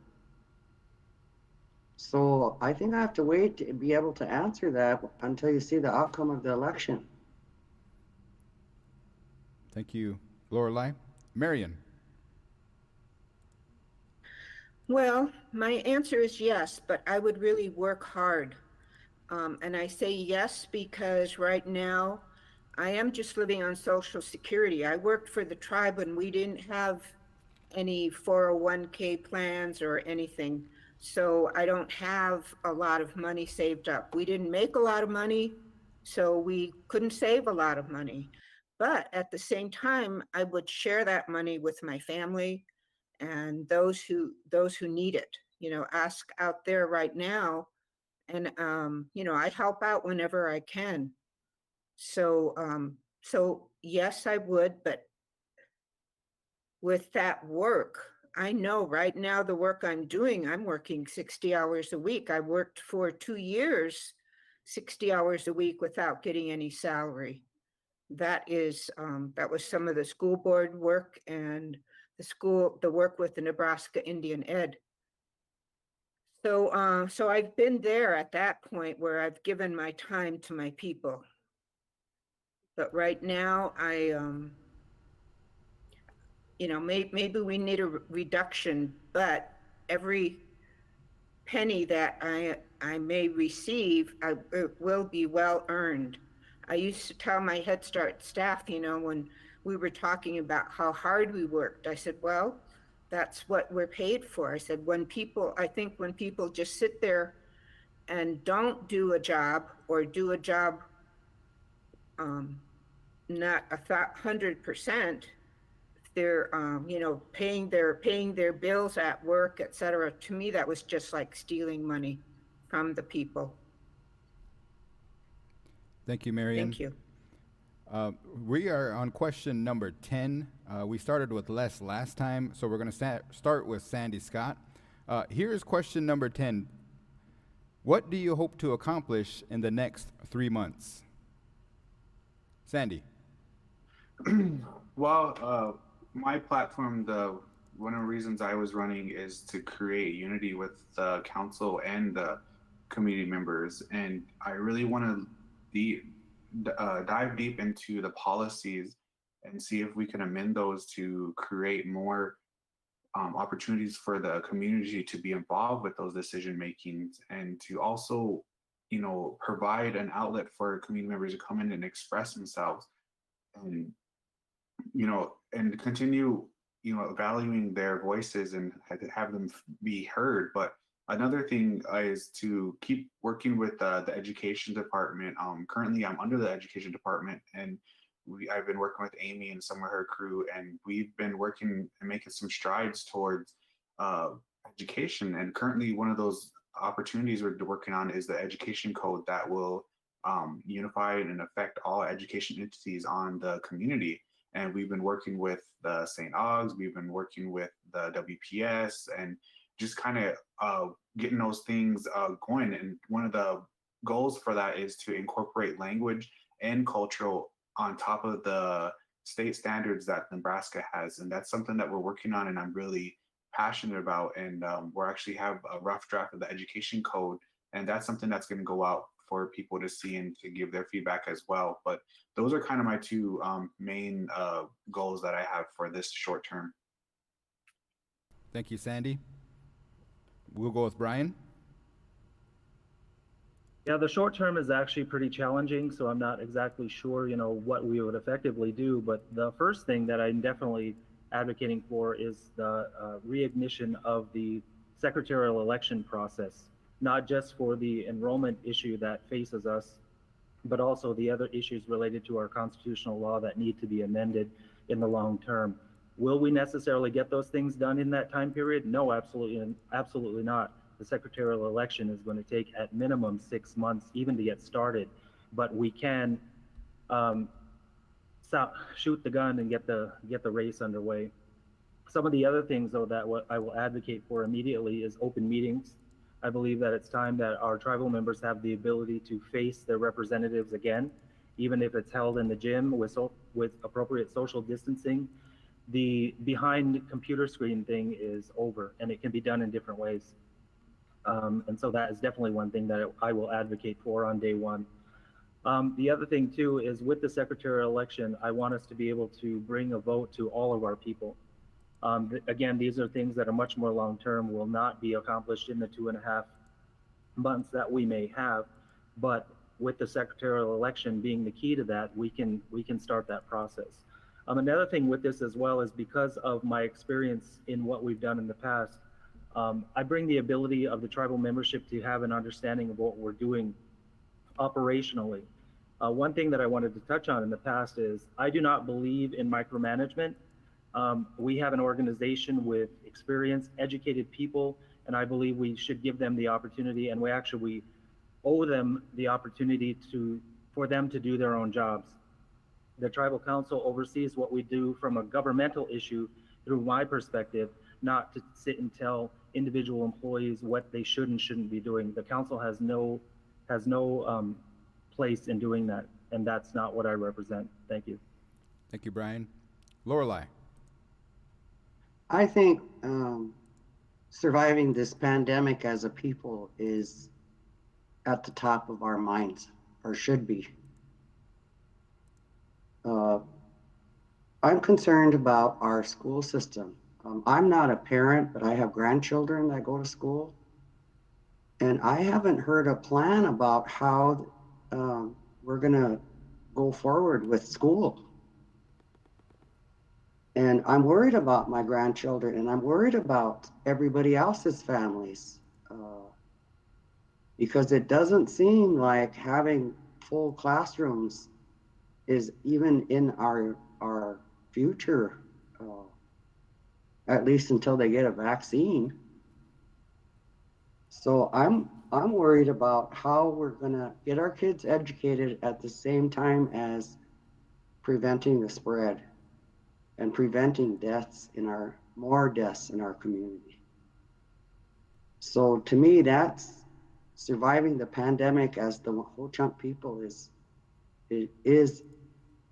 So I think I have to wait to be able to answer that until you see the outcome of the election. Thank you, LORELEI. MARIAN. Well, my answer is yes, but I would really work hard. And I say yes because right now I am just living on Social Security. I worked for the tribe when we didn't have any 401k plans or anything. So I don't have a lot of money saved up. We didn't make a lot of money, so we couldn't save a lot of money. But at the same time, I would share that money with my family and those who need it. Ask out there right now, and I help out whenever I can. So yes, I would, but with that work, I know right now the work I'm doing, I'm working 60 hours a week. I worked for 2 years, 60 hours a week without getting any salary. That was some of the school board work and the work with the Nebraska Indian Ed. So I've been there at that point where I've given my time to my people. But right now, maybe we need a reduction, but every penny that I may receive, it will be well earned. I used to tell my Head Start staff, when we were talking about how hard we worked, I said, well, that's what we're paid for. I said, when people just sit there and don't do a job, or do a job not 100%. They're, paying their bills at work, etc. To me, that was just like stealing money from the people. Thank you, Marian. Thank you. We are on question number 10. We started with Les last time, so we're going to start with Sandy Scott. Here's question number 10. What do you hope to accomplish in the next 3 months? Sandy. Well, my platform, one of the reasons I was running is to create unity with the council and the community members, and I really want to dive deep into the policies and see if we can amend those to create more opportunities for the community to be involved with those decision makings, and to also, provide an outlet for community members to come in and express themselves, and and continue, valuing their voices and have them be heard. But another thing is to keep working with the education department. Currently, I'm under the education department, and I've been working with Amy and some of her crew, and we've been working and making some strides towards education. And currently, one of those opportunities we're working on is the education code that will unify and affect all education entities on the community. And we've been working with the St. Augs, we've been working with the WPS, and just kind of getting those things going. And one of the goals for that is to incorporate language and cultural on top of the state standards that Nebraska has. And that's something that we're working on, and I'm really passionate about. And we're actually have a rough draft of the education code, and that's something that's going to go out for people to see and to give their feedback as well. But those are kind of my two main goals that I have for this short term. Thank you, Sandy. We'll go with Brian. Yeah, the short term is actually pretty challenging, so I'm not exactly sure, what we would effectively do. But the first thing that I'm definitely advocating for is the reignition of the secretarial election process, not just for the enrollment issue that faces us, but also the other issues related to our constitutional law that need to be amended in the long term. Will we necessarily get those things done in that time period? No, absolutely not. The secretarial election is going to take at minimum 6 months even to get started, but we can shoot the gun and get the race underway. Some of the other things, though, that what I will advocate for immediately is open meetings. I believe that it's time that our tribal members have the ability to face their representatives again, even if it's held in the gym with appropriate social distancing. The behind computer screen thing is over, and it can be done in different ways. And so that is definitely one thing that I will advocate for on day one. The other thing too is with the secretarial election, I want us to be able to bring a vote to all of our people. Again, these are things that are much more long-term, will not be accomplished in the 2.5 months that we may have, but with the secretarial election being the key to that, we can start that process. Another thing with this as well is because of my experience in what we've done in the past, I bring the ability of the tribal membership to have an understanding of what we're doing operationally. One thing that I wanted to touch on in the past is I do not believe in micromanagement. We have an organization with experienced, educated people, and I believe we should give them the opportunity, and we owe them the opportunity for them to do their own jobs. The tribal council oversees what we do from a governmental issue through my perspective, not to sit and tell individual employees what they should and shouldn't be doing. The council has no place in doing that, and that's not what I represent. Thank you. Thank you, Brian. LORELEI. I think surviving this pandemic as a people is at the top of our minds, or should be. I'm concerned about our school system. I'm not a parent, but I have grandchildren that go to school. And I haven't heard a plan about how we're gonna go forward with school. And I'm worried about my grandchildren, and I'm worried about everybody else's families. Because it doesn't seem like having full classrooms is even in our future, at least until they get a vaccine. So I'm worried about how we're gonna get our kids educated at the same time as preventing the spread and preventing more deaths in our community. So to me, that's surviving the pandemic as the Ho-Chunk people is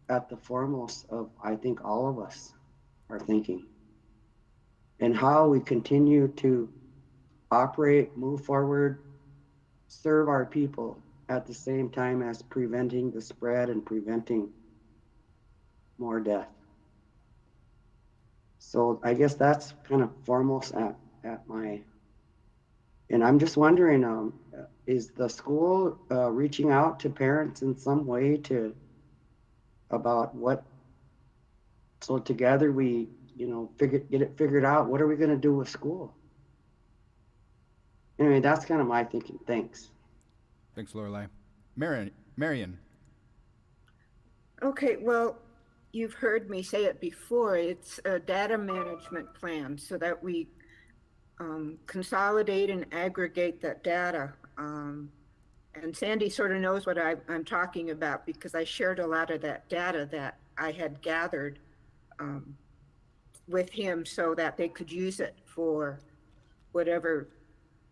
at the foremost of, I think, all of us are thinking. And how we continue to operate, move forward, serve our people at the same time as preventing the spread and preventing more death. So I guess that's kind of foremost at my, and I'm just wondering, is the school reaching out to parents in some way about what, so together we, get it figured out, what are we gonna do with school? Anyway, that's kind of my thinking. Thanks. Thanks, Lorelei. Marian. Okay, well, you've heard me say it before. It's a data management plan so that we consolidate and aggregate that data. And Sandy sort of knows what I'm talking about because I shared a lot of that data that I had gathered with him so that they could use it for whatever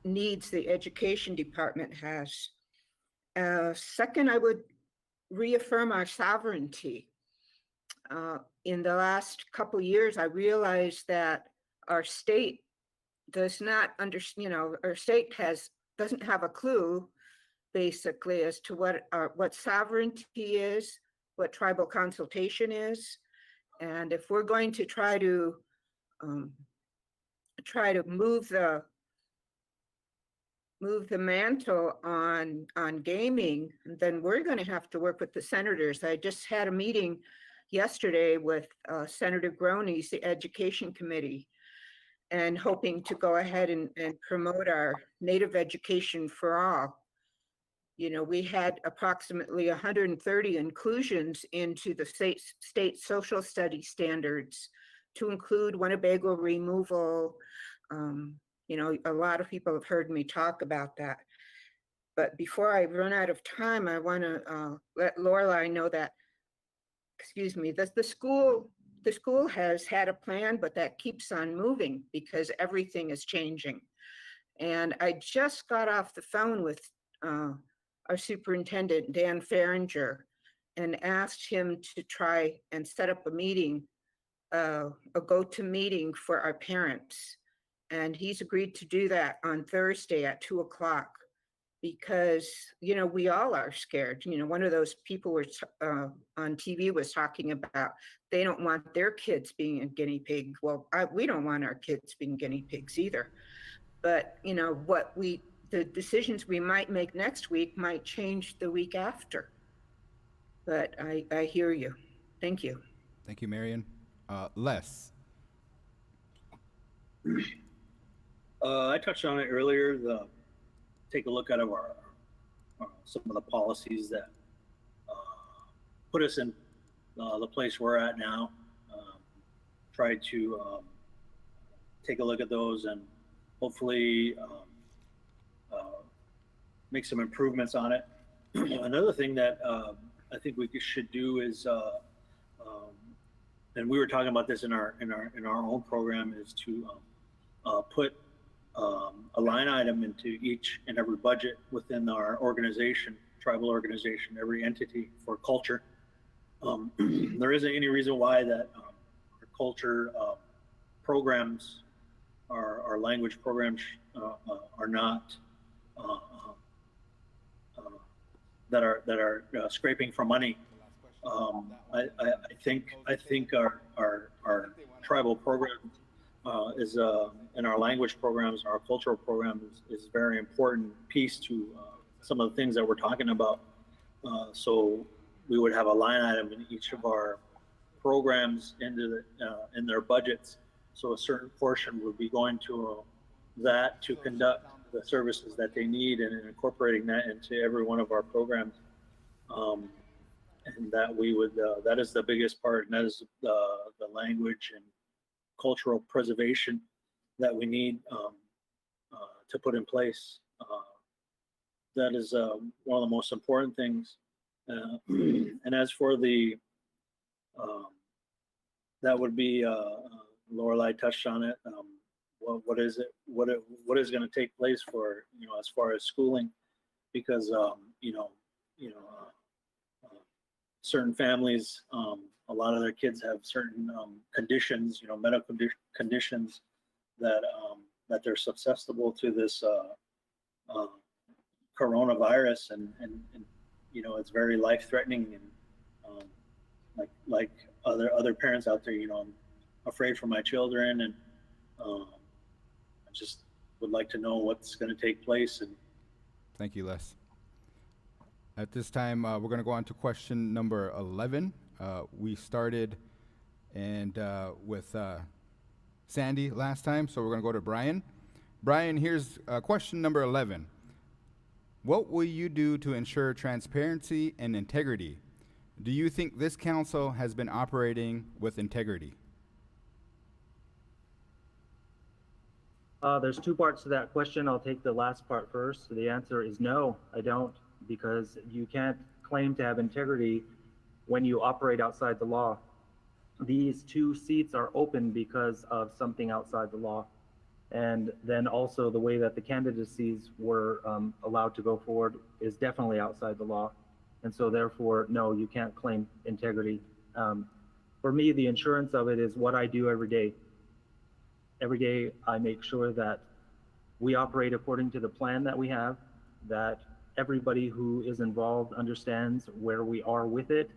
needs the education department has. Second, I would reaffirm our sovereignty. In the last couple of years, I realized that our state does not understand, our state doesn't have a clue basically as to what sovereignty is, what tribal consultation is. And if we're going to try to move the mantle on gaming, then we're going to have to work with the senators. I just had a meeting yesterday with Senator Groney's, the Education Committee, and hoping to go ahead and promote our Native Education for All. We had approximately 130 inclusions into the state social studies standards to include Winnebago removal. A lot of people have heard me talk about that. But before I run out of time, I want to let LORELEI know that, the school has had a plan, but that keeps on moving because everything is changing. And I just got off the phone with our superintendent, Dan Farringer, and asked him to try and set up a meeting, a go-to meeting for our parents. And he's agreed to do that on Thursday at 2:00 because, we all are scared. One of those people on TV was talking about they don't want their kids being a guinea pig. Well, we don't want our kids being guinea pigs either. But, the decisions we might make next week might change the week after. But I hear you. Thank you. Thank you, Marian. Les. I touched on it earlier. Take a look at some of the policies that put us in the place we're at now. Try to take a look at those and hopefully make some improvements on it. Another thing that I think we should do is, and we were talking about this in our own program, is to put a line item into each and every budget within our organization, tribal organization, every entity for culture. There isn't any reason why that our culture programs, our language programs are not that are scraping for money. I think our tribal program is in our language programs, our cultural programs is a very important piece to some of the things that we're talking about. So we would have a line item in each of our programs in their budgets. So a certain portion would be going to that to conduct the services that they need and incorporating that into every one of our programs. and that we would, that is the biggest part, and that is the language and cultural preservation that we need to put in place. That is one of the most important things. And as for the, that would be, Lorelei touched on it. What is it? What is going to take place for, as far as schooling? Because certain families, a lot of their kids have certain conditions, medical conditions that that they're susceptible to this coronavirus, and it's very life threatening, and like other parents out there, I'm afraid for my children, and I just would like to know what's going to take place. And Thank you, Les. At this time, we're going to go on to question number 11. We started with Sandy last time, so we're going to go to Brian. Brian, here's question number 11. What will you do to ensure transparency and integrity? Do you think this council has been operating with integrity? There's two parts to that question. I'll take the last part first. The answer is no, I don't, because you can't claim to have integrity when you operate outside the law. These two seats are open because of something outside the law. And then also the way that the candidacies were allowed to go forward is definitely outside the law. And so therefore, no, you can't claim integrity. For me, the insurance of it is what I do every day. Every day, I make sure that we operate according to the plan that we have, that everybody who is involved understands where we are with it,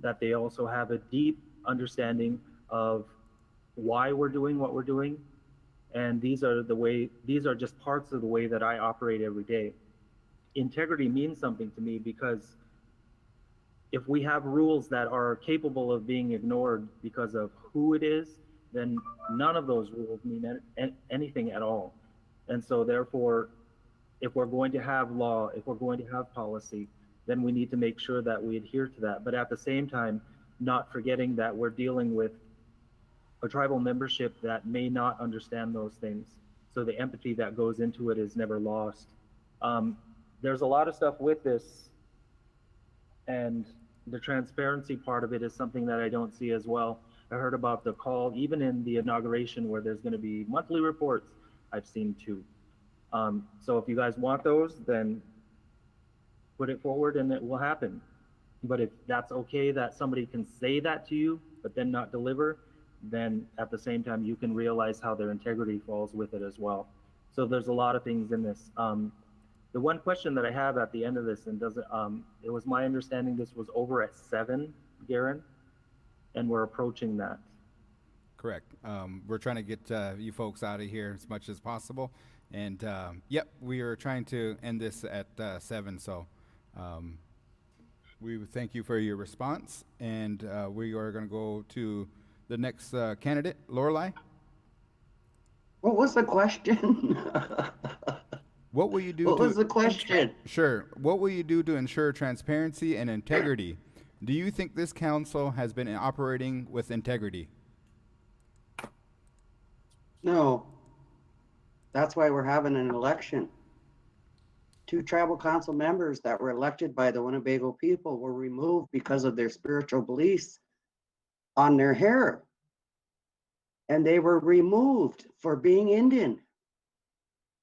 that they also have a deep understanding of why we're doing what we're doing. And these are just parts of the way that I operate every day. Integrity means something to me because if we have rules that are capable of being ignored because of who it is, then none of those rules mean anything at all. And so therefore, if we're going to have law, if we're going to have policy, then we need to make sure that we adhere to that. But at the same time, not forgetting that we're dealing with a tribal membership that may not understand those things. So the empathy that goes into it is never lost. There's a lot of stuff with this, and the transparency part of it is something that I don't see as well. I heard about the call, even in the inauguration, where there's going to be monthly reports. I've seen two. So if you guys want those, then put it forward and it will happen. But if that's okay that somebody can say that to you, but then not deliver, then at the same time, you can realize how their integrity falls with it as well. So there's a lot of things in this. The one question that I have at the end of this, and it was my understanding this was over at 7, Garen, and we're approaching that. Correct. We're trying to get you folks out of here as much as possible. And yep, we are trying to end this at 7. So we thank you for your response. And we are going to go to the next candidate, LORELEI. What was the question? What will you do? What was the question? Sure. What will you do to ensure transparency and integrity? Do you think this council has been operating with integrity? No. That's why we're having an election. 2 tribal council members that were elected by the Winnebago people were removed because of their spiritual beliefs on their hair. And they were removed for being Indian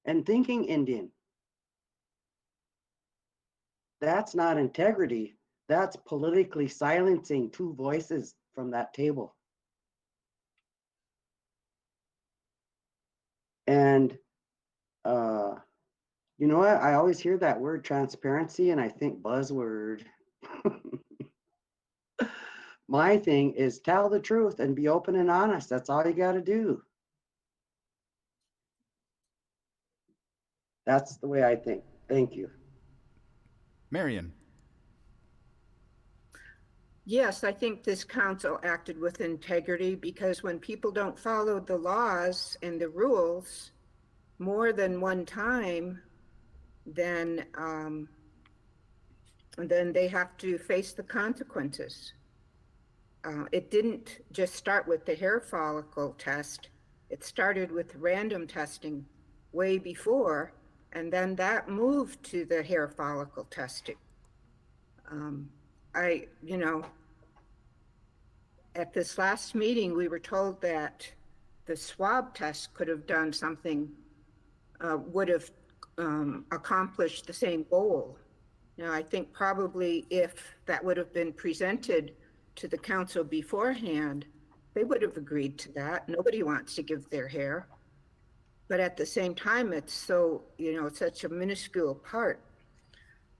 and thinking Indian. That's not integrity. That's politically silencing 2 voices from that table. And you know what? I always hear that word transparency and I think buzzword. My thing is tell the truth and be open and honest. That's all you got to do. That's the way I think. Thank you. Marian. Yes, I think this council acted with integrity because when people don't follow the laws and the rules more than one time, then then they have to face the consequences. It didn't just start with the hair follicle test. It started with random testing way before, and then that moved to the hair follicle testing. At this last meeting, we were told that the swab test could have done something, would have accomplished the same goal. Now, I think probably if that would have been presented to the council beforehand, they would have agreed to that. Nobody wants to give their hair. But at the same time, it's so, it's such a minuscule part.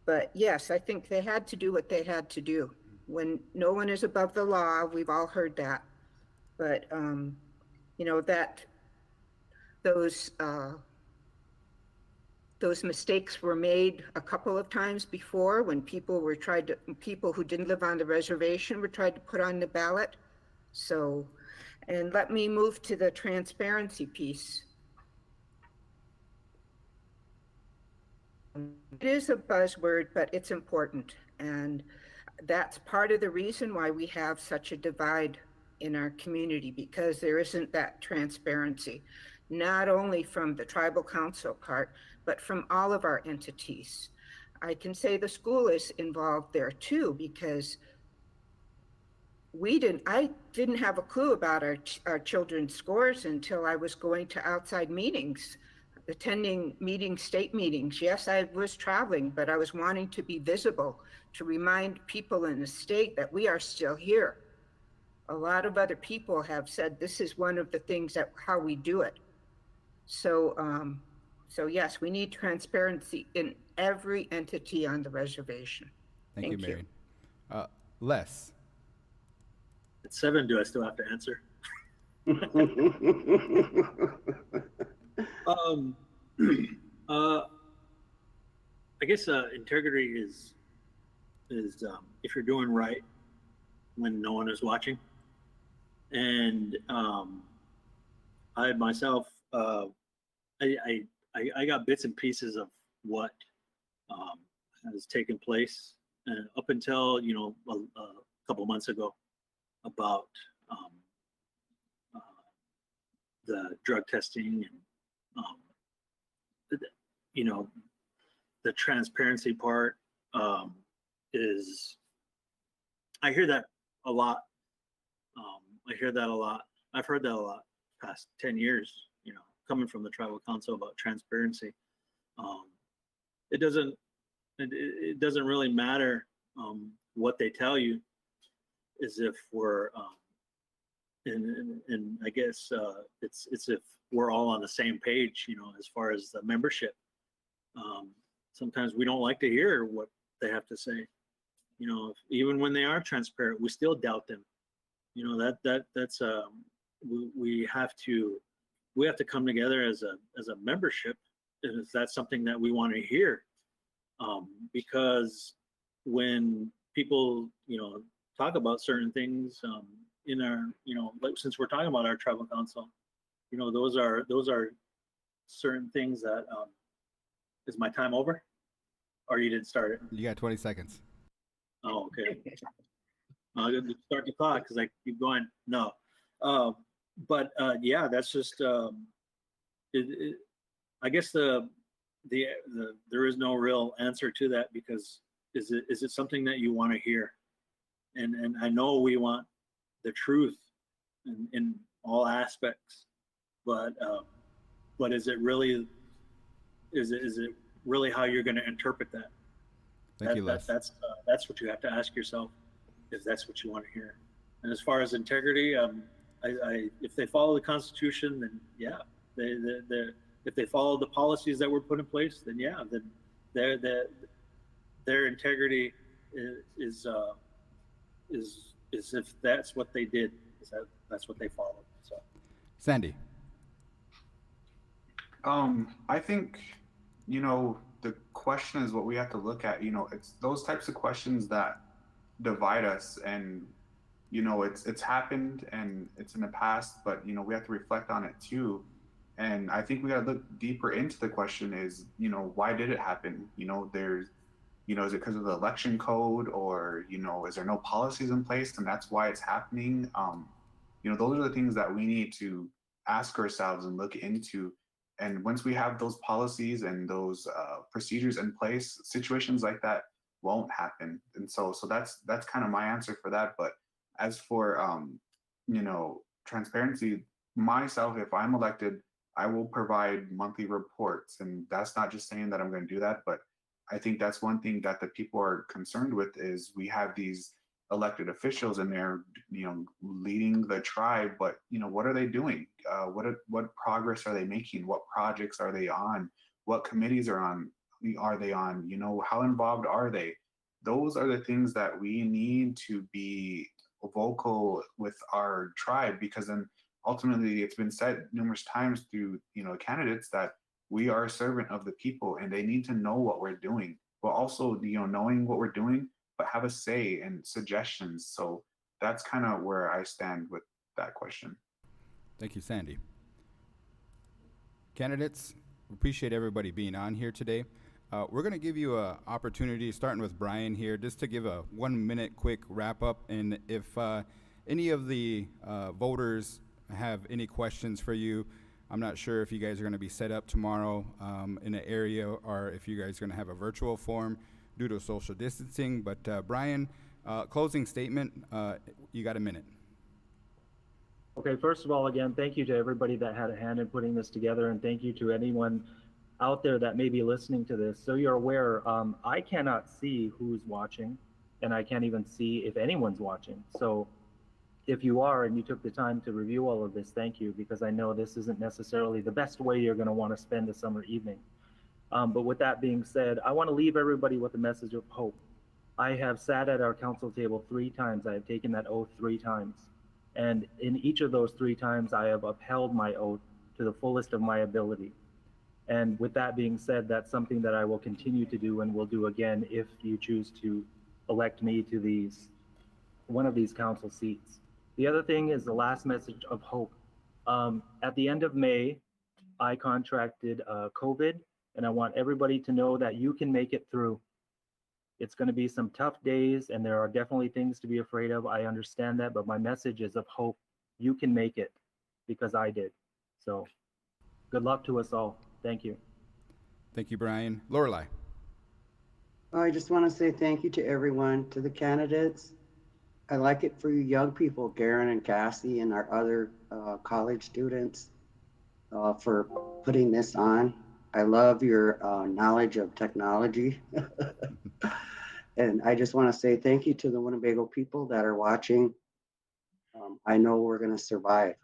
But yes, I think they had to do what they had to do. When no one is above the law, we've all heard that. But, those mistakes were made a couple of times before when people who didn't live on the reservation were tried to put on the ballot. So, and let me move to the transparency piece. It is a buzzword, but it's important. And that's part of the reason why we have such a divide in our community, because there isn't that transparency, not only from the tribal council part, but from all of our entities. I can say the school is involved there too, because I didn't have a clue about our children's scores until I was going to outside meetings, attending meetings, state meetings. Yes, I was traveling, but I was wanting to be visible, to remind people in the state that we are still here. A lot of other people have said this is one of the things that how we do it. So yes, we need transparency in every entity on the reservation. Thank you, Marian. Les. At 7, do I still have to answer? I guess integrity is if you're doing right when no one is watching. And I myself, I got bits and pieces of what has taken place up until a couple months ago about the drug testing and the transparency part is. I hear that a lot. I've heard that a lot past 10 years, coming from the tribal council about transparency. It doesn't really matter what they tell you, as if we're and I guess it's if we're all on the same page, as far as the membership. Sometimes we don't like to hear what they have to say. Even when they are transparent, we still doubt them. That's we have to come together as a membership, and if that's something that we want to hear, because when people talk about certain things in our like, since we're talking about our tribal council, those are certain things that is my time over, or you didn't start it? You got 20 seconds. Oh, okay. I'm going to start the clock because I keep going. No, but yeah, that's just. I guess there is no real answer to that, because is it something that you want to hear? And I know we want the truth in all aspects, but is it really how you're going to interpret that? Thank you, Les. That's what you have to ask yourself, if that's what you want to hear. And as far as integrity, if they follow the Constitution, then yeah, if they follow the policies that were put in place, then yeah, then their integrity is if that's what they did, that's what they followed. So, Sandy. I think, the question is what we have to look at. It's those types of questions that divide us, and it's happened and it's in the past, but we have to reflect on it too. And I think we got to look deeper into the question is, why did it happen? is it because of the election code, or, is there no policies in place and that's why it's happening? Those are the things that we need to ask ourselves and look into. And once we have those policies and those procedures in place, situations like that won't happen. And so that's kind of my answer for that. But as for transparency, myself, if I'm elected, I will provide monthly reports. And that's not just saying that I'm going to do that, but I think that's one thing that the people are concerned with is we have these elected officials in there, leading the tribe, but what are they doing? What progress are they making? What projects are they on? What committees are they on? How involved are they? Those are the things that we need to be vocal with our tribe, because then ultimately it's been said numerous times through candidates that we are a servant of the people and they need to know what we're doing, but also knowing what we're doing, but have a say and suggestions. So that's kind of where I stand with that question. Thank you, Sandy. Candidates, appreciate everybody being on here today. We're going to give you an opportunity, starting with Brian here, just to give a 1 minute quick wrap up. And if any of the voters have any questions for you, I'm not sure if you guys are going to be set up tomorrow in an area or if you guys are going to have a virtual form due to social distancing. But Brian, closing statement, you got a minute. Okay, first of all, again, thank you to everybody that had a hand in putting this together, and thank you to anyone out there that may be listening to this. So you're aware, I cannot see who's watching, and I can't even see if anyone's watching. So if you are and you took the time to review all of this, thank you, because I know this isn't necessarily the best way you're going to want to spend a summer evening. But with that being said, I want to leave everybody with a message of hope. I have sat at our council table 3 times. I have taken that oath 3 times. And in each of those 3 times, I have upheld my oath to the fullest of my ability. And with that being said, that's something that I will continue to do and will do again if you choose to elect me to one of these council seats. The other thing is the last message of hope. At the end of May, I contracted COVID, and I want everybody to know that you can make it through. It's going to be some tough days, and there are definitely things to be afraid of. I understand that, but my message is of hope. You can make it, because I did. So good luck to us all. Thank you. Thank you, Brian. LORELEI. I just want to say thank you to everyone, to the candidates. I like it for you young people, Garen and Cassie and our other college students, for putting this on. I love your knowledge of technology. And I just want to say thank you to the Winnebago people that are watching. I know we're going to survive.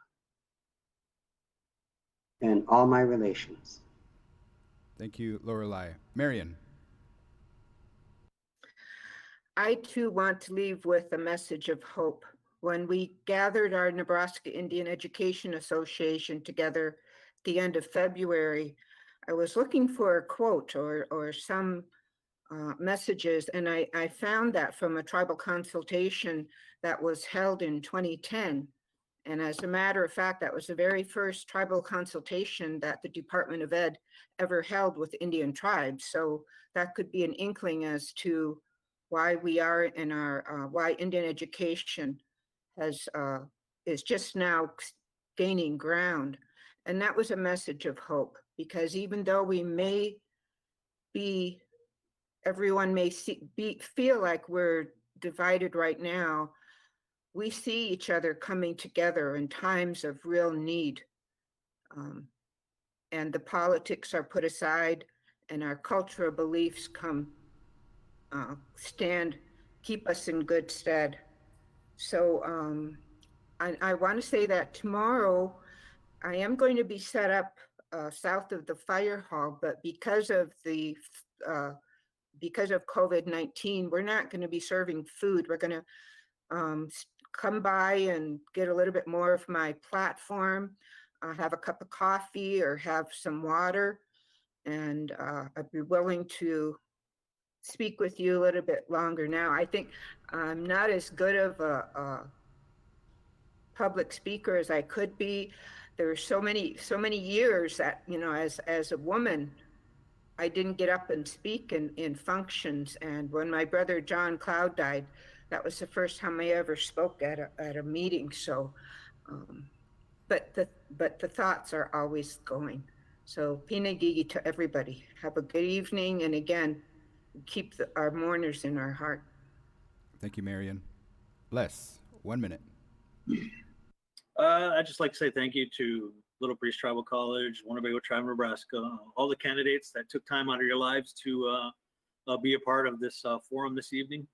And all my relations. Thank you, LORELEI. MARIAN. I too want to leave with a message of hope. When we gathered our Nebraska Indian Education Association together at the end of February, I was looking for a quote or some messages, and I found that from a tribal consultation that was held in 2010. And as a matter of fact, that was the very first tribal consultation that the Department of Ed ever held with Indian tribes. So that could be an inkling as to why we are in our, why Indian education is just now gaining ground. And that was a message of hope, because even though we may be, everyone may feel like we're divided right now, we see each other coming together in times of real need. And the politics are put aside and our cultural beliefs keep us in good stead. So I want to say that tomorrow I am going to be set up south of the fire hall, but because of COVID-19, we're not going to be serving food. We're going to come by and get a little bit more of my platform, have a cup of coffee or have some water, and I'd be willing to speak with you a little bit longer now. I think I'm not as good of a public speaker as I could be. There are so many years that, as a woman, I didn't get up and speak in functions. And when my brother John Cloud died, that was the first time I ever spoke at a meeting. So, but the thoughts are always going. So pinagigi to everybody. Have a good evening, and again, keep our mourners in our heart. Thank you, Marian. Les, 1 minute. I'd just like to say thank you to Little Priest Tribal College, Winnebago Tribe, Nebraska, all the candidates that took time out of your lives to be a part of this forum this evening.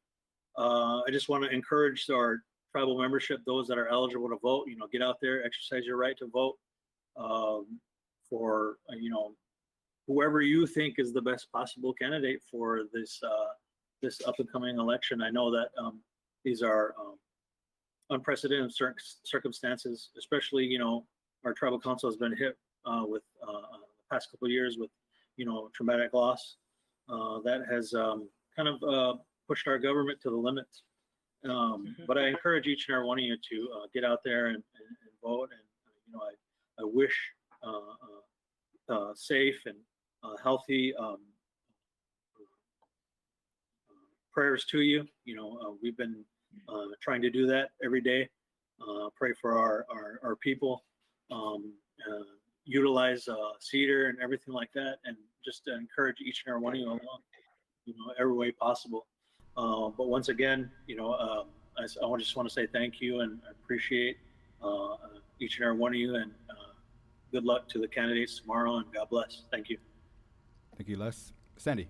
I just want to encourage our tribal membership, those that are eligible to vote, get out there, exercise your right to vote for, whoever you think is the best possible candidate for this this up and coming election. I know that these are unprecedented circumstances, especially, our tribal council has been hit with the past couple of years with, traumatic loss that has kind of pushed our government to the limits. But I encourage each and every one of you to get out there and vote. And, I wish safe and healthy prayers to you. We've been trying to do that every day. Pray for our people. Utilize cedar and everything like that, and just to encourage each and every one of you along, every way possible. But once again, I just want to say thank you and appreciate each and every one of you, and good luck to the candidates tomorrow, and God bless. Thank you. Thank you, Les. Sandy.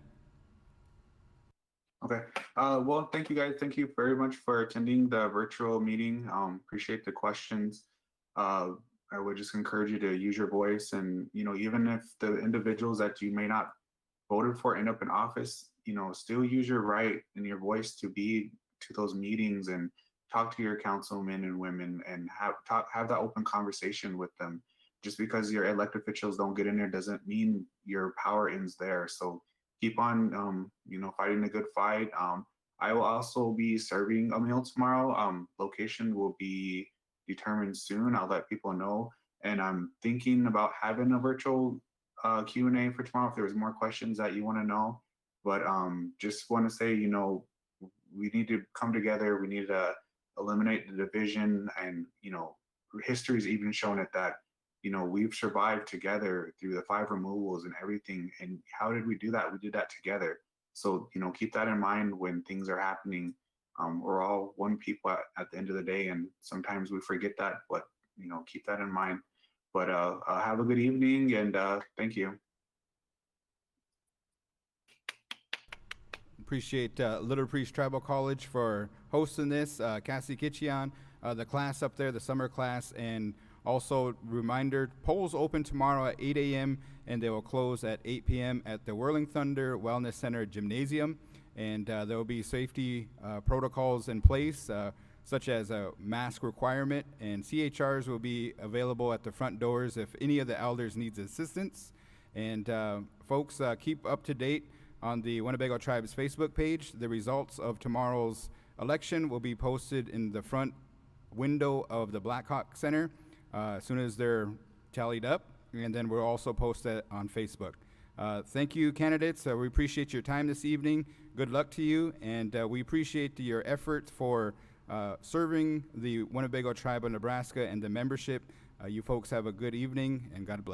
Okay. Well, thank you guys. Thank you very much for attending the virtual meeting. Appreciate the questions. I would just encourage you to use your voice, and even if the individuals that you may not voted for end up in office, still use your right and your voice to be to those meetings and talk to your councilmen and women and have that open conversation with them. Just because your elected officials don't get in there doesn't mean your power ends there. So keep on, fighting a good fight. I will also be serving a meal tomorrow. Location will be determined soon. I'll let people know. And I'm thinking about having a virtual Q&A for tomorrow if there's more questions that you want to know. But just want to say, we need to come together. We need to eliminate the division. And, history's even shown it that, we've survived together through the 5 removals and everything. And how did we do that? We did that together. So, keep that in mind when things are happening. We're all one people at the end of the day, and sometimes we forget that, but keep that in mind. But have a good evening, and thank you. Appreciate Little Priest Tribal College for hosting this. Cassie Kitchian, the class up there, the summer class, and also reminder, polls open tomorrow at 8 a.m. and they will close at 8 p.m. at the Whirling Thunder Wellness Center Gymnasium. And there will be safety protocols in place, such as a mask requirement, and CHRs will be available at the front doors if any of the elders needs assistance. And folks, keep up to date on the Winnebago Tribe's Facebook page. The results of tomorrow's election will be posted in the front window of the Blackhawk Center as soon as they're tallied up, and then we'll also post that on Facebook. Thank you, candidates. We appreciate your time this evening. Good luck to you, and we appreciate your efforts for serving the Winnebago Tribe of Nebraska and the membership. You folks have a good evening, and God bless.